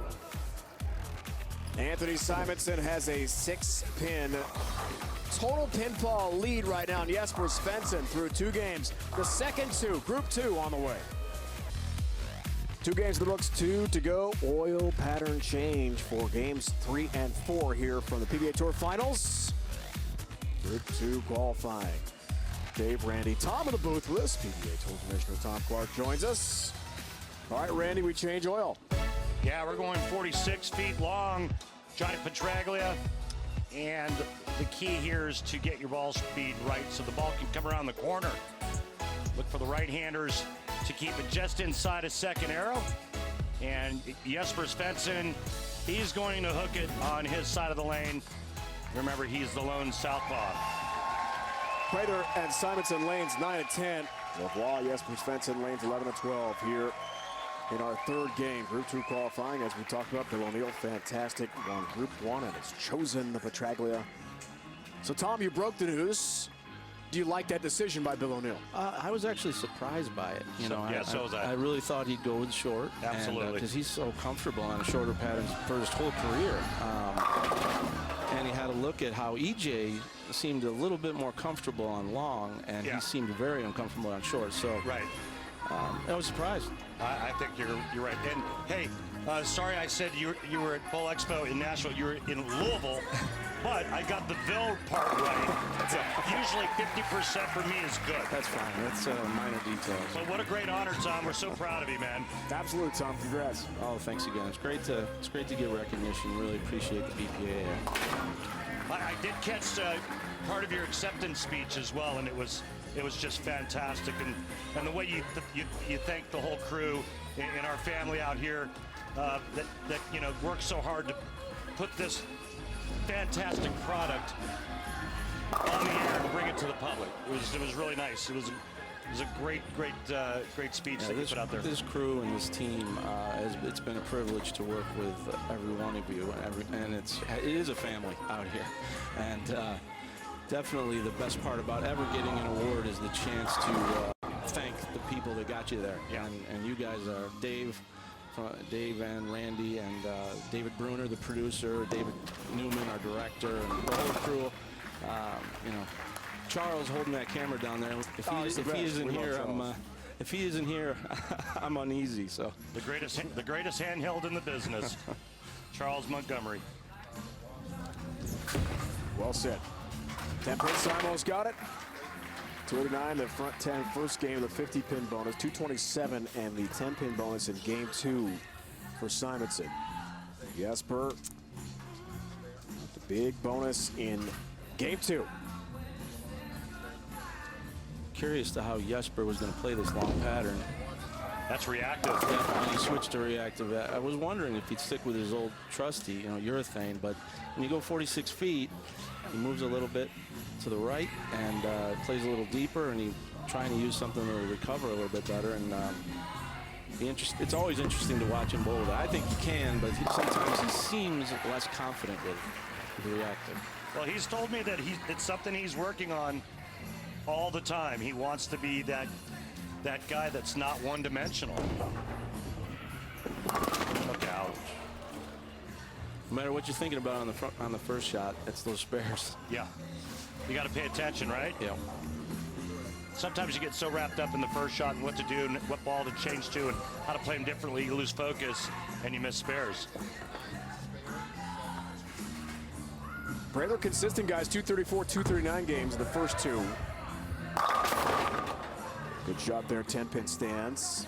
Anthony Simonson has a 6-pin total pinfall lead right now. Jesper Svensson through 2 games. The second 2, Group 2 on the way. 2 games in the books, 2 to go. Oil pattern change for games 3 and 4 here from the PBA Tour Finals. Group 2 qualifying. Dave, Randy, Tom in the booth with us. PBA Tour Commissioner Tom Clark joins us. All right, Randy, we change oil. Yeah, we're going 46 feet long, Johnny Petraglia. And the key here is to get your ball speed right so the ball can come around the corner. Look for the right-handers to keep it just inside a second arrow. And Jesper Svensson, he's going to hook it on his side of the lane. Remember, he's the lone southpaw. Prather and Simonson lanes 9 and 10. Lavoie, Jesper Svensson lanes 11 and 12 here in our 3rd game. Group 2 qualifying, as we talked about. Bill O'Neill, fantastic on Group 1 and has chosen the Petraglia. So, Tom, you broke the news. Do you like that decision by Bill O'Neill? I was actually surprised by it. So was I. I really thought he'd go with short. Absolutely. Because he's so comfortable on a shorter pattern for his whole career. And he had a look at how EJ seemed a little bit more comfortable on long, and he seemed very uncomfortable on short. So Right. I was surprised. I think you're right. And hey, sorry I said you were at Bowl Expo in Nashville. You were in Louisville, but I got the Ville part right. Usually 50% for me is good. That's fine. That's minor details. But what a great honor, Tom. We're so proud of you, man. Absolutely, Tom. Congrats. Oh, thanks again. It's great to get recognition. Really appreciate the BPA. I did catch part of your acceptance speech as well, and it was just fantastic. And the way you thank the whole crew and our family out here that worked so hard to put this fantastic product on the air and bring it to the public. It was really nice. It was a great speech that you put out there. This crew and this team, it's been a privilege to work with every one of you, and it is a family out here. And definitely the best part about ever getting an award is the chance to thank the people that got you there. Yeah. And you guys are Dave and Randy and David Bruner, the producer, David Newman, our director, and the whole crew. Charles holding that camera down there. If he isn't here, I'm uneasy. So the greatest handheld in the business, Charles Montgomery. Well said. 10-pin Simo's got it. 289, the front 10 first game of the 50-pin bonus. 227 and the 10-pin bonus in game 2 for Simonson. Jesper, the big bonus in game 2. Curious to how Jesper was going to play this long pattern. That's reactive. Yeah, when he switched to reactive, I was wondering if he'd stick with his old trusty, urethane. But when you go 46 feet, he moves a little bit to the right and plays a little deeper, and he's trying to use something to recover a little bit better. And it's always interesting to watch him bowl with it. I think he can, but sometimes he seems less confident with the reactive. Well, he's told me that it's something he's working on all the time. He wants to be that guy that's not one-dimensional. Look out. No matter what you're thinking about on the first shot, it's those spares. Yeah. You got to pay attention, right? Yeah. Sometimes you get so wrapped up in the first shot and what to do and what ball to change to and how to play them differently, you lose focus and you miss spares. Prather consistent, guys. 234, 239 games in the first 2. Good shot there, 10-pin stance.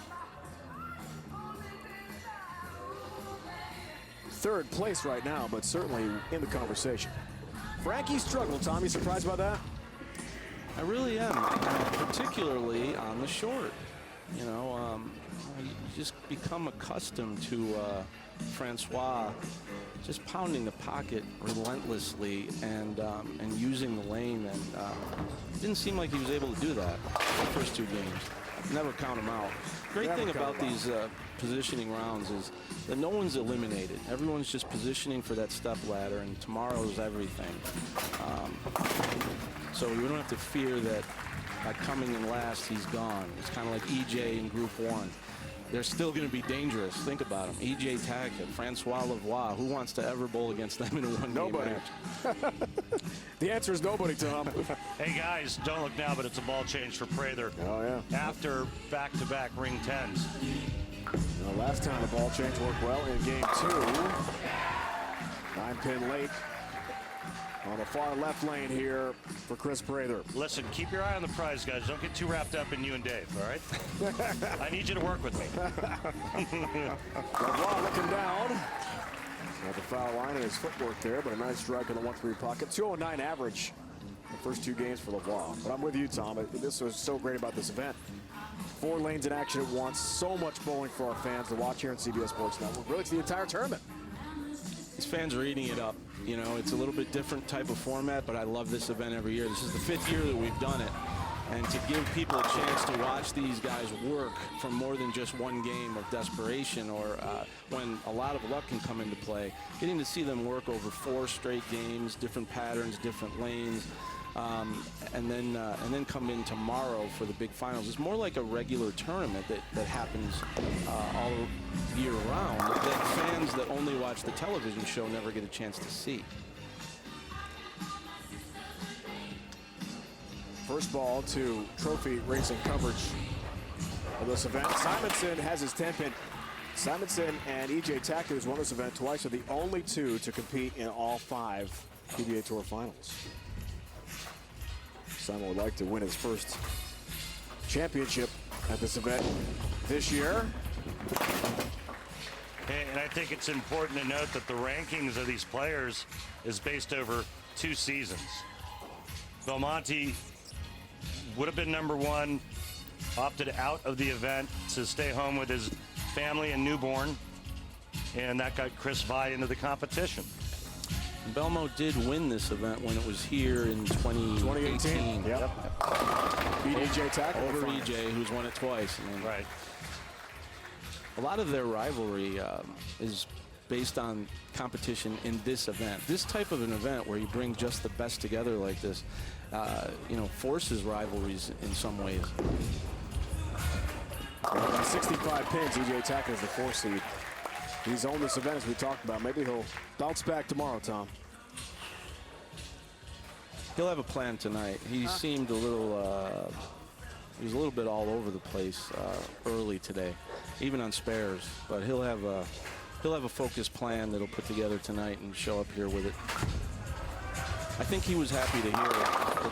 Third place right now, but certainly in the conversation. Frankie struggled. Tommy, surprised by that? I really am, particularly on the short. You just become accustomed to Francois just pounding the pocket relentlessly and using the lane, and it didn't seem like he was able to do that the first 2 games. Never count him out. Great thing about these positioning rounds is that no one's eliminated. Everyone's just positioning for that step ladder, and tomorrow's everything. So you don't have to fear that by coming in last, he's gone. It's kind of like EJ in Group 1. They're still going to be dangerous. Think about them. EJ Tackett, Francois Lavoie. Who wants to ever bowl against them in a one-game match? The answer is nobody, Tom. Hey, guys, don't look now, but it's a ball change for Prather. Oh, yeah. After back-to-back ring 10s. Last time the ball change worked well in game 2. 9-pin late on the far left lane here for Chris Prather. Listen, keep your eye on the prize, guys. Don't get too wrapped up in you and Dave, all right? I need you to work with me. Lavoie looking down. At the foul line and his footwork there, but a nice strike in the 1-3 pocket. 209 average the first 2 games for Lavoie. But I'm with you, Tom. This was so great about this event. 4 lanes in action at once. So much bowling for our fans to watch here on CBS Sports Network. Really, it's the entire tournament. These fans are eating it up. It's a little bit different type of format, but I love this event every year. This is the 5th year that we've done it. And to give people a chance to watch these guys work for more than just one game of desperation, or when a lot of luck can come into play, getting to see them work over 4 straight games, different patterns, different lanes, and then come in tomorrow for the big finals. It's more like a regular tournament that happens all year round, that fans that only watch the television show never get a chance to see. First ball to trophy racing coverage of this event. Simonson has his 10-pin. Simonson and EJ Tackett, who's won this event twice, are the only 2 to compete in all 5 PBA Tour finals. Simon would like to win his first championship at this event this year. And I think it's important to note that the rankings of these players is based over 2 seasons. Belmonte would have been number 1, opted out of the event to stay home with his family and newborn, and that got Chris Vi into the competition. Belmo did win this event when it was here in 2018. Yep. Beat EJ Tackle over EJ, who's won it twice. I mean, Right. a lot of their rivalry is based on competition in this event. This type of an event where you bring just the best together like this, forces rivalries in some ways. 65 pins. EJ Tackle is the 4 seed. He's owned this event as we talked about. Maybe he'll bounce back tomorrow, Tom. He'll have a plan tonight. He seemed a little, he was a little bit all over the place early today, even on spares. But he'll have a focused plan that he'll put together tonight and show up here with it. I think he was happy to hear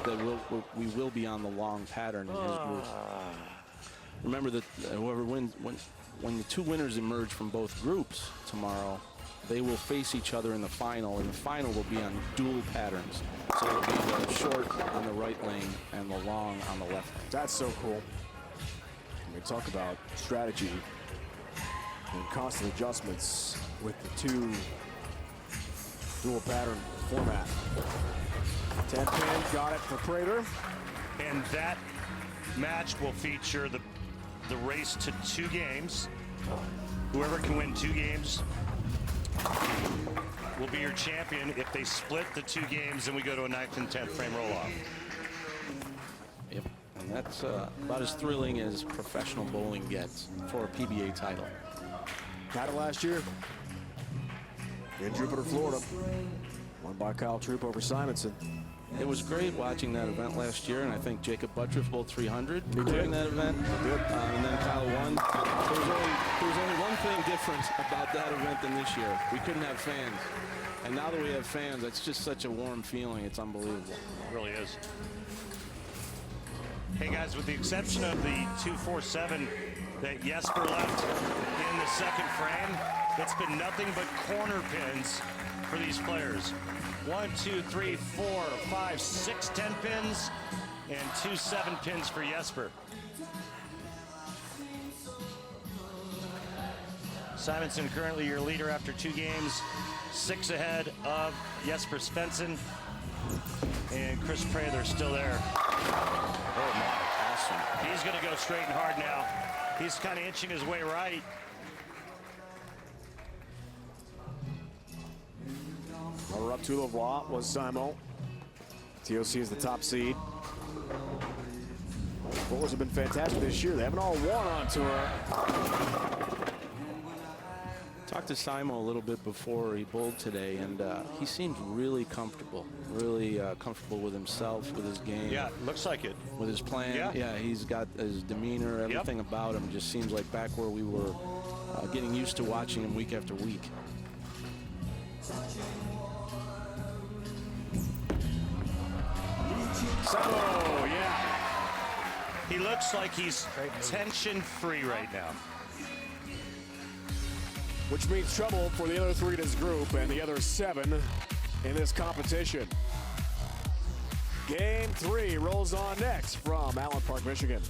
that we will be on the long pattern in his group. Remember that whoever wins, when the 2 winners emerge from both groups tomorrow, they will face each other in the final, and the final will be on dual patterns. So it'll be the short on the right lane and the long on the left lane. That's so cool. We talk about strategy and constant adjustments with the 2 dual pattern format. 10 pin, got it for Prater. And that match will feature the race to 2 games. Whoever can win 2 games will be your champion. If they split the 2 games, then we go to a 9th and 10th frame roll-off. Yep, and that's about as thrilling as professional bowling gets for a PBA title. Had it last year in Jupiter, Florida. Won by Kyle Troop over Simonson. It was great watching that event last year, and I think Jacob Buttriff bowled 300 during that event. And then Kyle won. There was only one thing different about that event than this year. We couldn't have fans. And now that we have fans, it's just such a warm feeling. It's unbelievable. It really is. Hey guys, with the exception of the 247 that Jesper left in the 2nd frame, it's been nothing but corner pins for these players. 1, 2, 3, 4, 5, 6 10 pins and 2 7 pins for Jesper. Simonson currently your leader after 2 games, 6 ahead of Jesper Svensson, and Chris Prather still there. Oh my, awesome. He's going to go straight and hard now. He's kind of inching his way right. Runner up to Lavoie was Simo. TOC is the top seed. Bowlers have been fantastic this year. They haven't all won on tour. Talked to Simo a little bit before he bowled today, and he seemed really comfortable with himself, with his game. Yeah, looks like it. With his plan. Yeah, he's got his demeanor, everything about him just seems like back where we were getting used to watching him week after week. Simo, yeah. He looks like he's tension-free right now. Which means trouble for the other 3 in his group and the other 7 in this competition. Game 3 rolls on next from Allen Park, Michigan.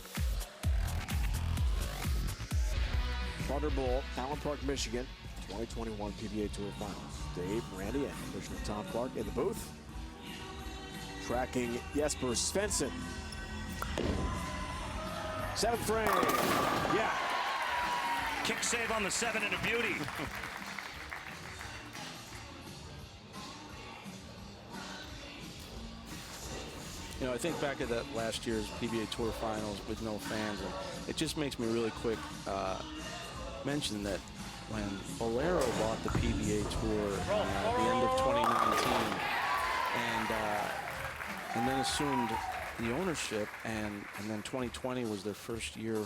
Thunderbolt, Allen Park, Michigan, 2021 PBA Tour Finals. Dave, Randy, and Commissioner Tom Clark in the booth. Tracking Jesper Svensson. 7th frame. Yeah. Kick save on the 7 and a beauty. I think back at that last year's PBA Tour Finals with no fans, and it just makes me really quick mention that when Bolero bought the PBA Tour at the end of 2019 and then assumed the ownership, and then 2020 was their first year,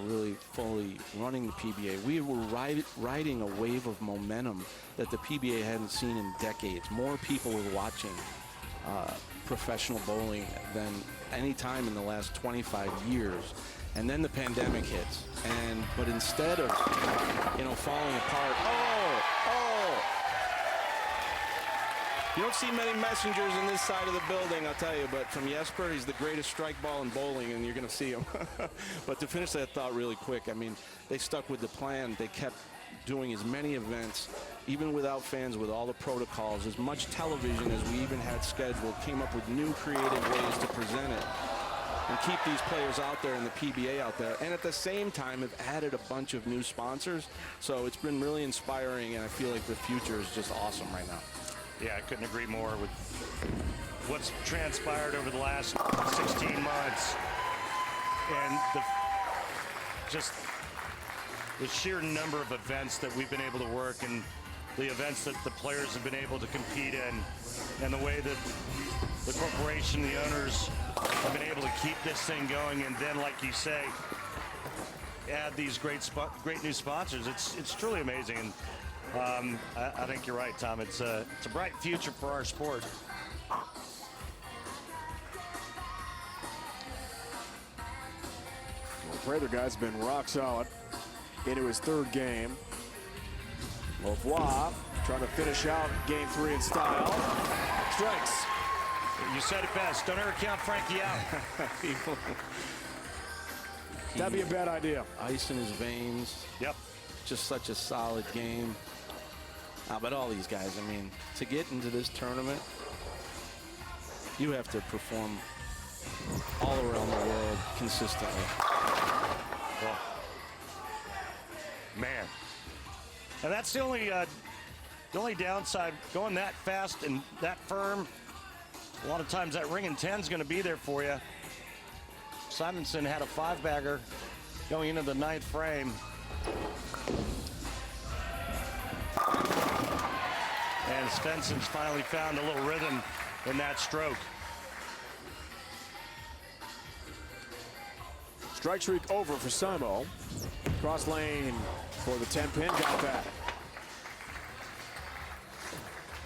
really fully running the PBA. We were riding a wave of momentum that the PBA hadn't seen in decades. More people were watching professional bowling than any time in the last 25 years. And then the pandemic hits. But instead of, falling apart, you don't see many messengers in this side of the building, I'll tell you, but from Jesper, he's the greatest strike ball in bowling, and you're going to see him. But to finish that thought really quick, they stuck with the plan. They kept doing as many events, even without fans, with all the protocols, as much television as we even had scheduled, came up with new creative ways to present it and keep these players out there and the PBA out there. And at the same time, have added a bunch of new sponsors. So it's been really inspiring, and I feel like the future is just awesome right now. Yeah, I couldn't agree more with what's transpired over the last 16 months. And just the sheer number of events that we've been able to work, and the events that the players have been able to compete in, and the way that the corporation, the owners, have been able to keep this thing going, and then, like you say, add these great new sponsors. It's truly amazing. And I think you're right, Tom. It's a bright future for our sport. Well, Prather guy's been rock solid into his third game. Lavoie trying to finish out game 3 in style. Strikes. You said it best. Don't ever count Frankie out. That'd be a bad idea. Ice in his veins. Yep. Just such a solid game. But all these guys, I mean, to get into this tournament, you have to perform all around the world consistently. Well, man. And that's the only downside, going that fast and that firm. A lot of times that ring and 10 is going to be there for you. Simonson had a 5-bagger going into the 9th frame. And Svensson's finally found a little rhythm in that stroke. Strike streak over for Simo. Cross lane for the 10-pin, got that.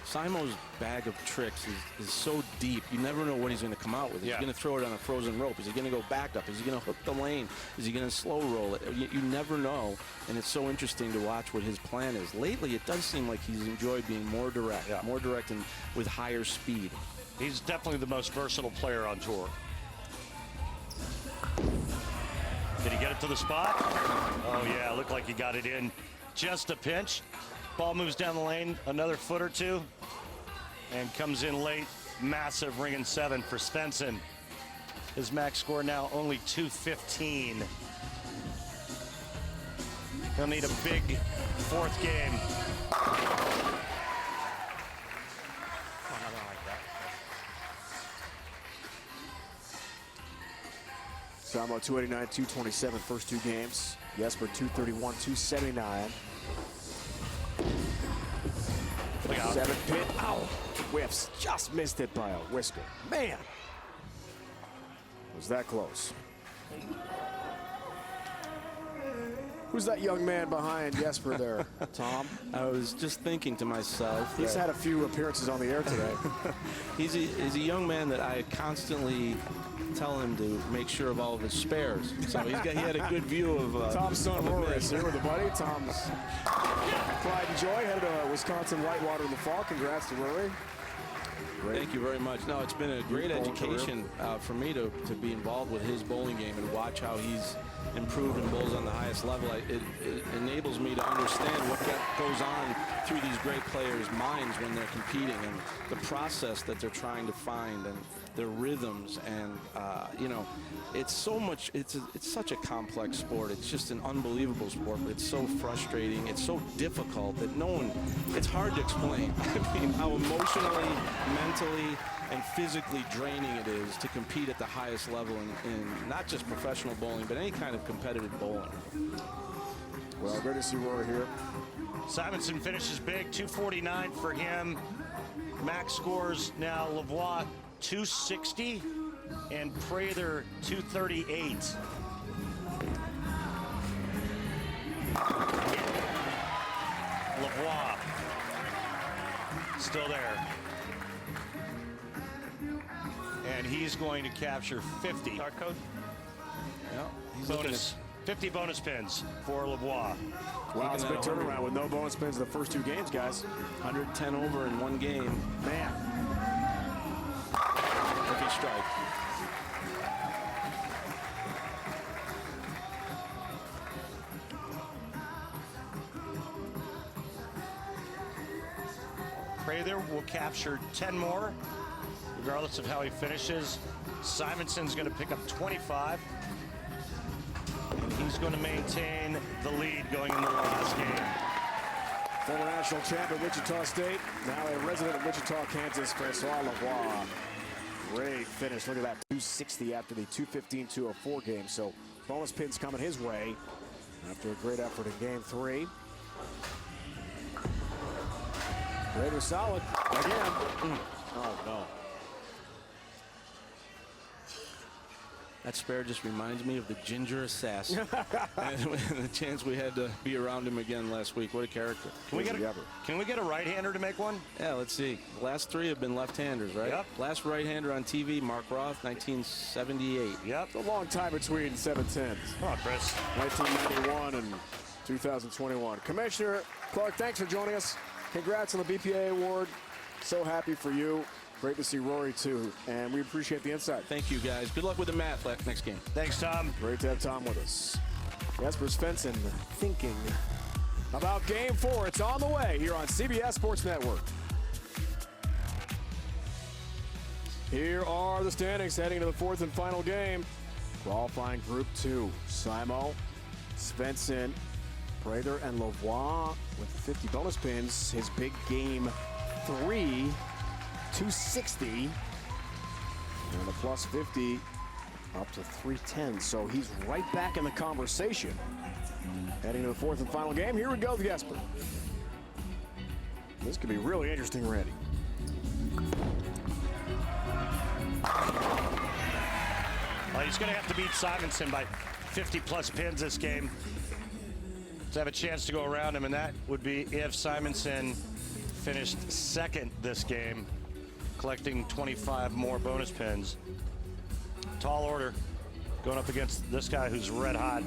Simo's bag of tricks is so deep. You never know what he's going to come out with. Is he going to throw it on a frozen rope? Is he going to go back up? Is he going to hook the lane? Is he going to slow roll it? You never know, and it's so interesting to watch what his plan is. Lately, it does seem like he's enjoyed being more direct, and with higher speed. He's definitely the most versatile player on tour. Did he get it to the spot? Oh, yeah, looked like he got it in. Just a pinch. Ball moves down the lane another foot or two and comes in late. Massive ring and 7 for Svensson. His max score now only 215. He'll need a big 4th game. Samo 289, 227 first 2 games. Jesper 231, 279. 7-pin. Ow! Whiffs. Just missed it by a whisker. Man! Was that close? Who's that young man behind Jesper there, Tom? I was just thinking to myself. He's had a few appearances on the air today. He's a young man that I constantly tell him to make sure of all of his spares. So he had a good view of Tom's son Rory is here with a buddy. Tom's pride and joy, headed to Wisconsin Whitewater in the fall. Congrats to Rory. Thank you very much. No, it's been a great education for me to be involved with his bowling game and watch how he's improved and bowls on the highest level. It enables me to understand what goes on through these great players' minds when they're competing, and the process that they're trying to find, and their rhythms, and it's so much. It's such a complex sport. It's just an unbelievable sport, but it's so frustrating. It's so difficult that it's hard to explain. I mean, how emotionally, mentally, and physically draining it is to compete at the highest level in not just professional bowling, but any kind of competitive bowling. Well, great to see Rory here. Simonson finishes big, 249 for him. Max scores now Lavoie 260 and Prather 238. Lavoie still there. And he's going to capture 50. Our code. Yeah, he's Bonus. 50 bonus pins for Lavoie. Wow, it's a big turnaround with no bonus pins in the first 2 games, guys. 110 over in 1 game. Man. Rookie strike. Prather will capture 10 more, regardless of how he finishes. Simonson's going to pick up 25. And he's going to maintain the lead going into the last game. Former national champion Wichita State, now a resident of Wichita, Kansas, Francois Lavoie. Great finish. Look at that, 260 after the 215-204 game. So bonus pins coming his way after a great effort in game 3. Prather solid again. Oh, no. That spare just reminds me of the Ginger Assassin. And the chance we had to be around him again last week. What a character. Can we get a right-hander to make one? Yeah, let's see. The last 3 have been left-handers, right? Yep. Last right-hander on TV, Mark Roth, 1978. Yep. It's a long time between 7-10s. Come on, Chris. 1991 and 2021. Commissioner Clark, thanks for joining us. Congrats on the BPA award. So happy for you. Great to see Rory, too, and we appreciate the insight. Thank you, guys. Good luck with the math next game. Thanks, Tom. Great to have Tom with us. Jesper Svensson thinking about Game 4. It's on the way here on CBS Sports Network. Here are the standings heading to the 4th and final game. Qualifying Group 2. Simo, Svensson, Prather, and Lavoie with 50 bonus pins. His big Game 3. 260 and a plus 50 up to 310. So he's right back in the conversation. Heading to the 4th and final game. Here we go, Jesper. This could be really interesting, Randy. Well, he's going to have to beat Simonson by 50 plus pins this game to have a chance to go around him, and that would be if Simonson finished second this game, collecting 25 more bonus pins. Tall order going up against this guy who's red hot.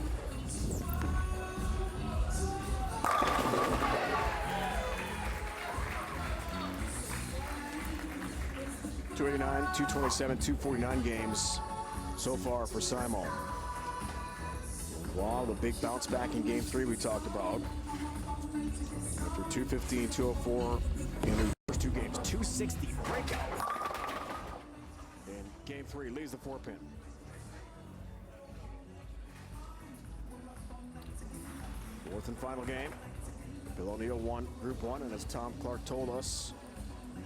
.289, 227, 249 games so far for Simo. Wow, the big bounce back in Game 3 we talked about. After 215, 204 in the first 2 games, 260 breakout. And Game 3 leaves the 4-pin. Fourth and final game. Bill O'Neill won Group 1, and as Tom Clark told us,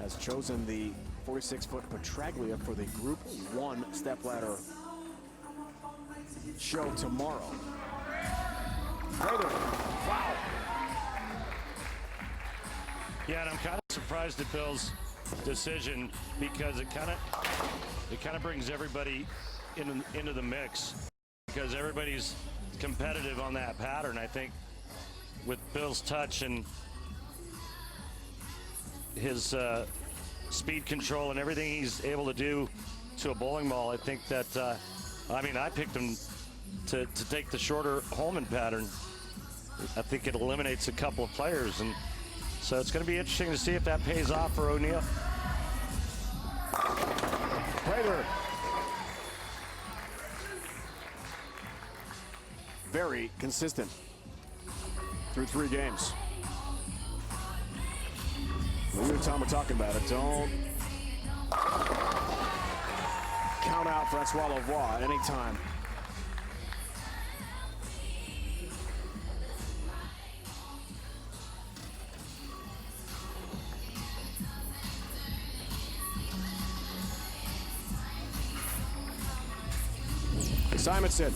has chosen the 46-foot Petraglia for the Group 1 stepladder show tomorrow. Prather, wow. Yeah, and I'm kind of surprised at Bill's decision because it kind of brings everybody into the mix because everybody's competitive on that pattern. I think with Bill's touch and his speed control and everything he's able to do to a bowling ball, I think that I picked him to take the shorter Holman pattern. I think it eliminates a couple of players, and so it's going to be interesting to see if that pays off for O'Neill. Prather. Very consistent through 3 games. You and Tom were talking about it. Don't count out Francois Lavoie anytime. Simonson.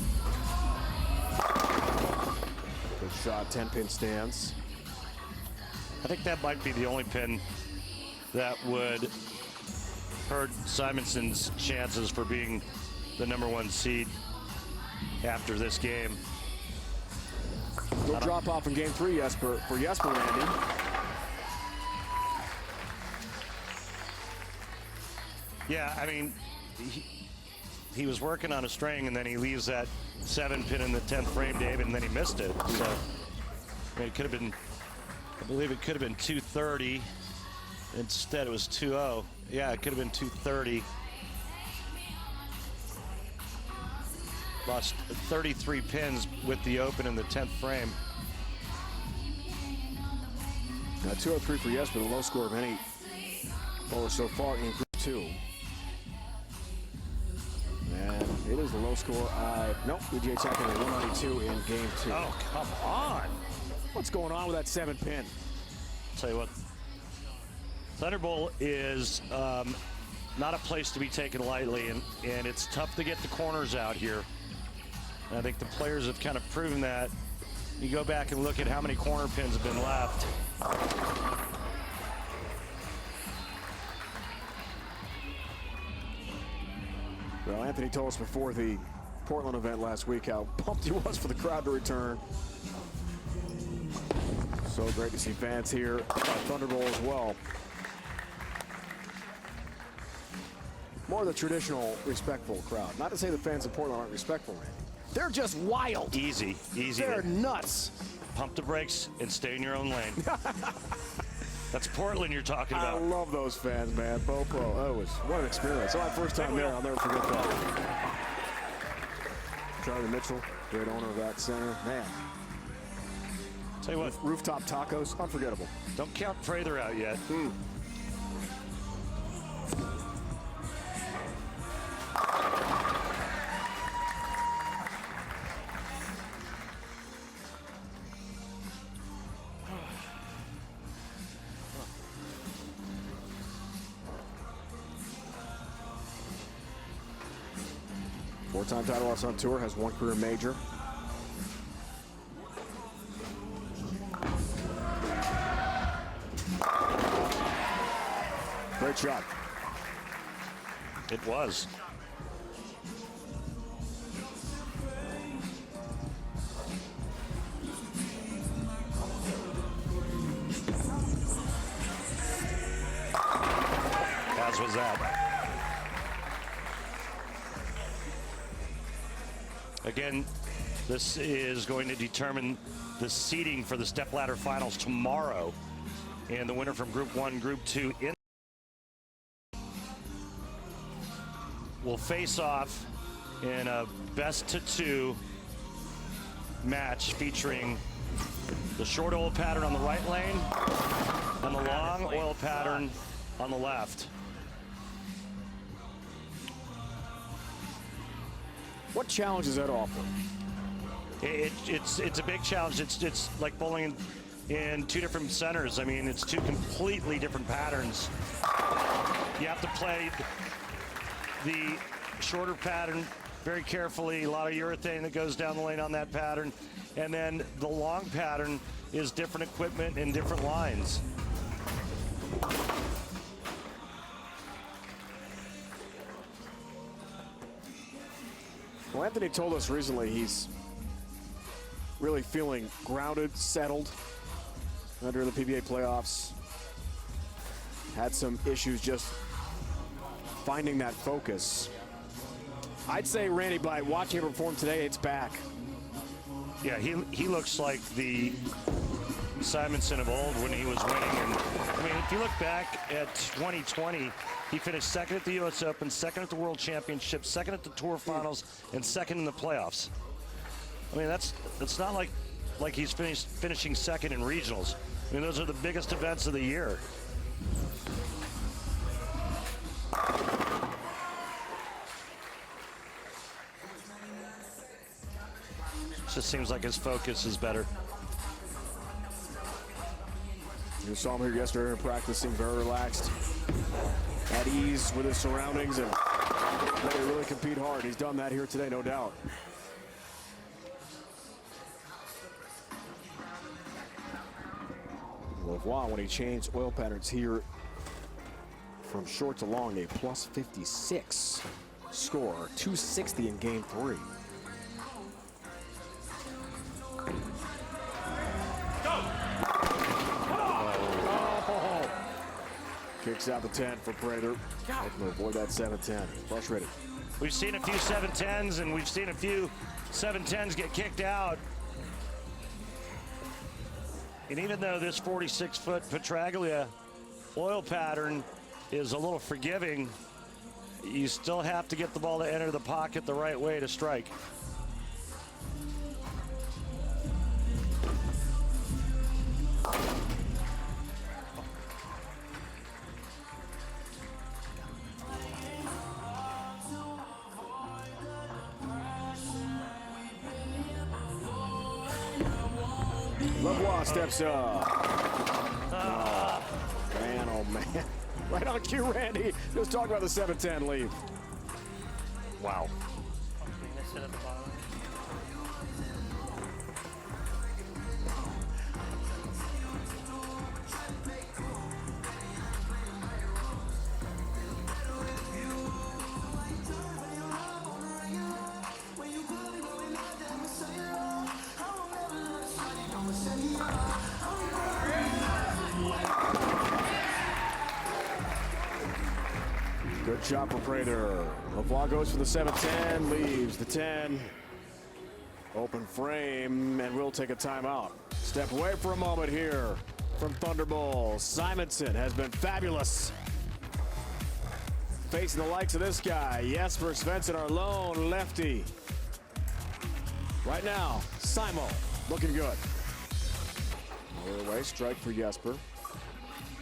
Good shot, 10-pin stance. I think that might be the only pin that would hurt Simonson's chances for being the #1 seed after this game. Good drop off in Game 3, Jesper, Randy. Yeah, I mean, he was working on a string, and then he leaves that 7-pin in the 10th frame, David, and then he missed it. So I mean, it could have been, I believe it could have been 230. Instead, it was 2-0. Yeah, it could have been 230. Lost 33 pins with the open in the 10th frame. Now 203 for Jesper, the low score of any Or so far in Group 2. And it is the low score. Nope, PGA checking at 192 in Game 2. Oh, come on. What's going on with that 7-pin? Tell you what, Thunderbolt is not a place to be taken lightly, and it's tough to get the corners out here. And I think the players have kind of proven that. You go back and look at how many corner pins have been left. Well, Anthony told us before the Portland event last week how pumped he was for the crowd to return. So great to see fans here at Thunderbolt as well. More of the traditional, respectful crowd. Not to say the fans in Portland aren't respectful, Randy. They're just wild. Easy. They're nuts. Pump the brakes and stay in your own lane. That's Portland you're talking about. I love those fans, man. Popo. Oh, what an experience. My first time there. I'll never forget that. Charlie Mitchell, great owner of that center. Man. Tell you what. Rooftop tacos, unforgettable. Don't count Prather out yet. Four-time title loss on tour, has one career major. Great shot. It was. As was that. Again, this is going to determine the seeding for the stepladder finals tomorrow. And the winner from Group 1, Group 2 will face off in a best-of-2 match featuring the short oil pattern on the right lane and the long oil pattern on the left. What challenge does that offer? It's a big challenge. It's like bowling in two different centers. I mean, it's two completely different patterns. You have to play the shorter pattern very carefully. A lot of urethane that goes down the lane on that pattern. And then the long pattern is different equipment and different lines. Well, Anthony told us recently he's really feeling grounded, settled under the PBA playoffs. Had some issues just finding that focus. I'd say, Randy, by watching him perform today, it's back. Yeah, he looks like the Simonson of old when he was winning. And I mean, if you look back at 2020, he finished second at the U.S. Open, second at the World Championship, second at the Tour Finals, and second in the playoffs. I mean, that's not like he's finishing second in regionals. I mean, those are the biggest events of the year. It just seems like his focus is better. You saw him here yesterday practicing, very relaxed, at ease with his surroundings, and ready to really compete hard. He's done that here today, no doubt. Lavoie, when he changed oil patterns here from short to long, a plus 56 score, 260 in game 3. Kicks out the 10 for Prather. Hoping to avoid that 7-10. Frustrated. We've seen a few 7-10s and we've seen a few 7-10s get kicked out. And even though this 46-foot Petraglia oil pattern is a little forgiving, you still have to get the ball to enter the pocket the right way to strike. LeBlanc steps up. Oh, man, oh, man. Right on cue, Randy. Just talking about the 7-10 lead. Wow. Missed it at the bottom. Good shot for Prather. LeBlanc goes for the 7-10, leaves the 10. Open frame, and we'll take a timeout. Step away for a moment here from Thunderbolt. Simonson has been fabulous. Facing the likes of this guy, Jesper Svensson, our lone lefty. Right now, Simo looking good. Away, strike for Jesper.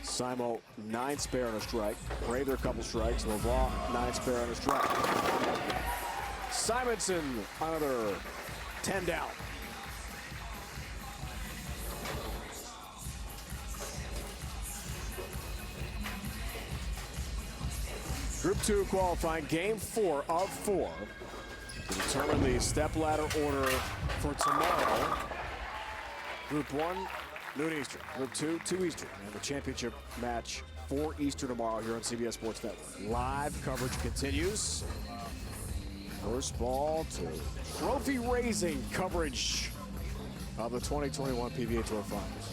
Simo, 9 spare on a strike. Prather, a couple strikes. LeBlanc, 9 spare on a strike. Simonson, another 10 down. Group 2 qualifying game 4 of 4 to determine the stepladder order for tomorrow. Group 1, noon Eastern. Group 2, 2 Eastern. And the championship match, 4 Eastern tomorrow here on CBS Sports Network. Live coverage continues. First ball to trophy-raising coverage of the 2021 PBA Tour Finals.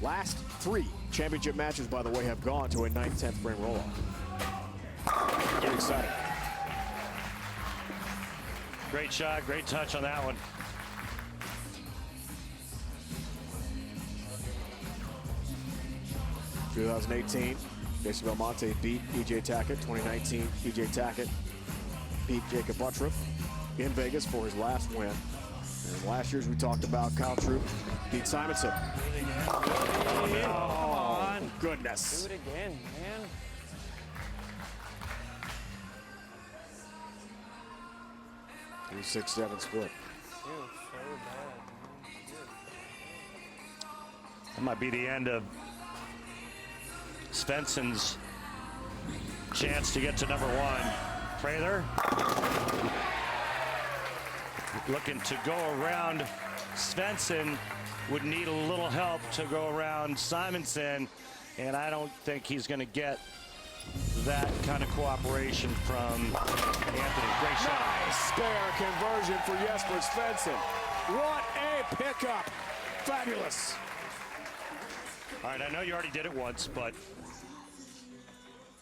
Last 3 championship matches, by the way, have gone to a 9th, 10th frame roll-off. Very exciting. Great shot, great touch on that one. In 2018, Jason Belmonte beat E.J. Tackett. 2019, E.J. Tackett beat Jacob Buttriff in Vegas for his last win. And last year's we talked about Kyle Troop beat Simonson. Oh, goodness. Do it again, man. Three, 6-7 split. Dude, so bad. That might be the end of Svensson's chance to get to number 1. Prather looking to go around Svensson, would need a little help to go around Simonson, and I don't think he's going to get that kind of cooperation from Anthony. Great shot. Nice spare conversion for Jesper Svensson. What a pickup. Fabulous. All right, I know you already did it once, but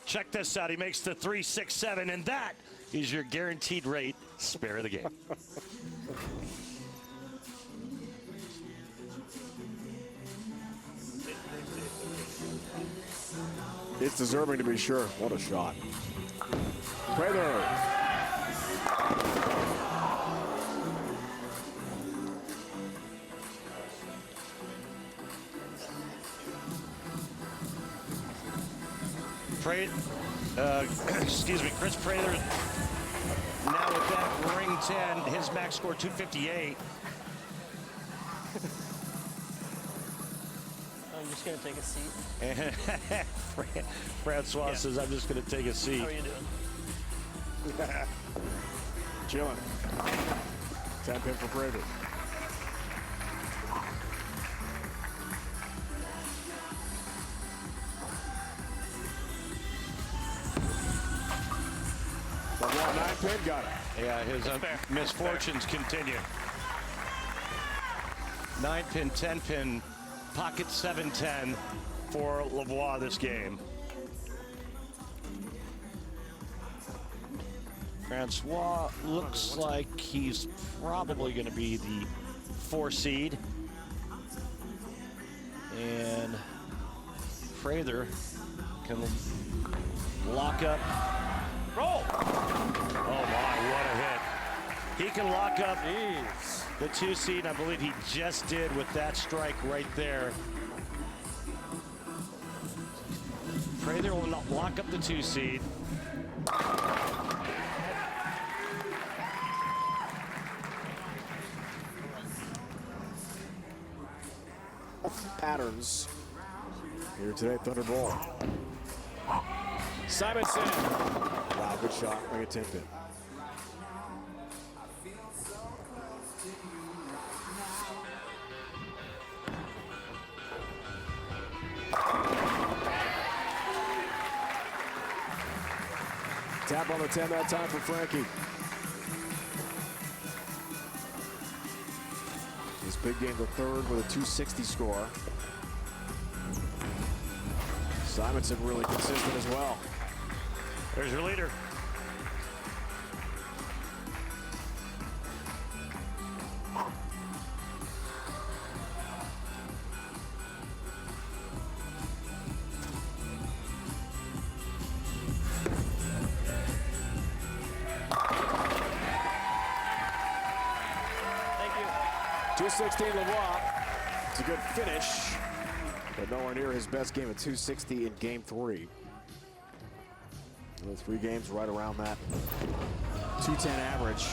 check this out. He makes the 3-6-7, and that is your guaranteed rate spare of the game. It's deserving to be sure. What a shot. Prather. Excuse me, Chris Prather now with that ring 10, his max score 258. I'm just gonna take a seat. And Francois says, I'm just going to take a seat. How are you doing? Chilling. 10 pin for Prather. LeBlanc 9 pin got it. Yeah, his misfortunes continue. 9 pin, 10 pin, pocket 7-10 for LeBlanc this game. Francois looks like he's probably going to be the 4 seed. And Prather can lock up. Roll! Oh my, what a hit. He can lock up the 2 seed. I believe he just did with that strike right there. Prather will lock up the 2 seed. patterns here today at Thunder Bowl. Simonson. Wow, good shot. Bring it 10-pin. Tap on the 10 that time for Frankie. His big game, the third with a 260 score. Simonson really consistent as well. There's your leader. Thank you. 216 LeBlanc. It's a good finish, but nowhere near his best game at 260 in game 3. The 3 games right around that 210 average.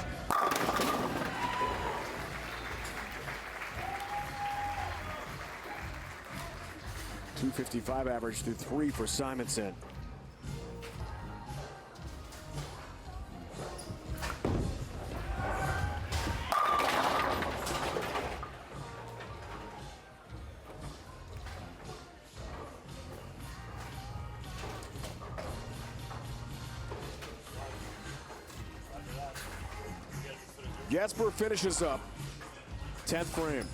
.255 average through 3 for Simonson. Gasper finishes up. 10th frame.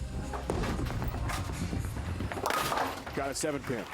Got a 7-pin.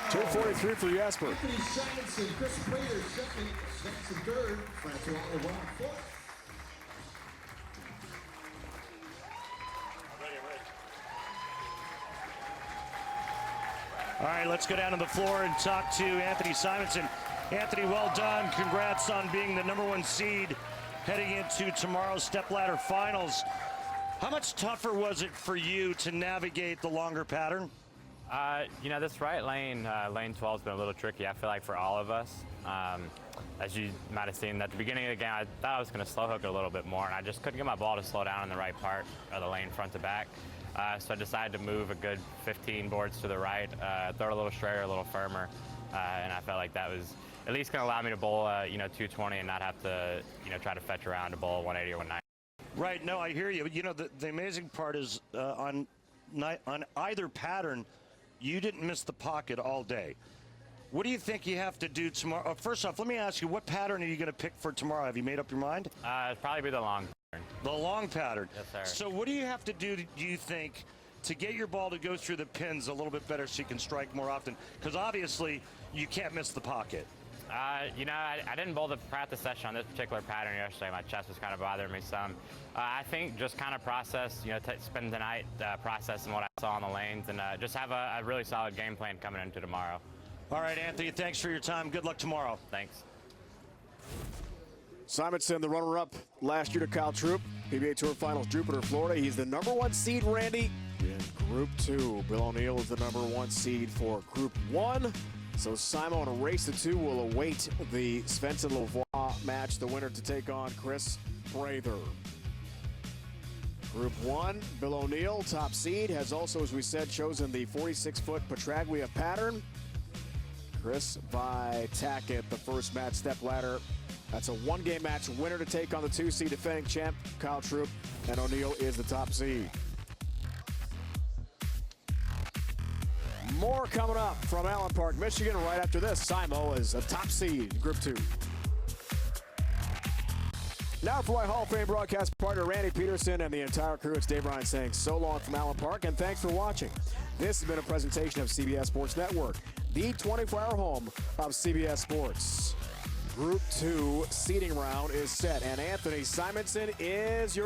.243 for Jasper. Anthony Simonson, Chris Prater, second, Simonson third, Francois LeBlanc fourth. All right, let's go down to the floor and talk to Anthony Simonson. Anthony, well done. Congrats on being the #1 seed heading into tomorrow's stepladder finals. How much tougher was it for you to navigate the longer pattern? You know, this right lane, lane 12 has been a little tricky, I feel like, for all of us. As you might have seen at the beginning of the game, I thought I was going to slow hook it a little bit more, and I just couldn't get my ball to slow down in the right part of the lane front to back. So I decided to move a good 15 boards to the right, throw it a little straighter, a little firmer, and I felt like that was at least going to allow me to bowl, 220 and not have to, try to fetch around to bowl 180 or 190. Right, no, I hear you. You know, the amazing part is on either pattern, you didn't miss the pocket all day. What do you think you have to do tomorrow? First off, let me ask you, what pattern are you going to pick for tomorrow? Have you made up your mind? It'd probably be the long pattern. The long pattern. Yes, sir. So what do you have to do, do you think, to get your ball to go through the pins a little bit better so you can strike more often? Because obviously, you can't miss the pocket. I didn't bowl the practice session on this particular pattern yesterday. My chest was kind of bothering me some. I think just kind of process, spend the night processing what I saw on the lanes and just have a really solid game plan coming into tomorrow. All right, Anthony, thanks for your time. Good luck tomorrow. Thanks. Simonson, the runner-up last year to Kyle Troop, PBA Tour Finals, Jupiter, Florida. He's the #1 seed, Randy, in Group 2. Bill O'Neill is the #1 seed for Group 1. So Simon, a race to 2, will await the Svensson-Lavoie match, the winner to take on Chris Prather. Group 1, Bill O'Neill, top seed, has also, as we said, chosen the 46-foot Petraglia pattern. Chris Vitaket, the first match, step ladder. That's a 1-game match, winner to take on the 2-seed defending champ, Kyle Troop, and O'Neill is the top seed. More coming up from Allen Park, Michigan. Right after this, Simo is a top seed in Group 2. Now for my Hall of Fame broadcast partner, Randy Peterson, and the entire crew, it's Dave Ryan saying so long from Allen Park, and thanks for watching. This has been a presentation of CBS Sports Network, the 24-hour home of CBS Sports. Group 2 seeding round is set, and Anthony Simonson is your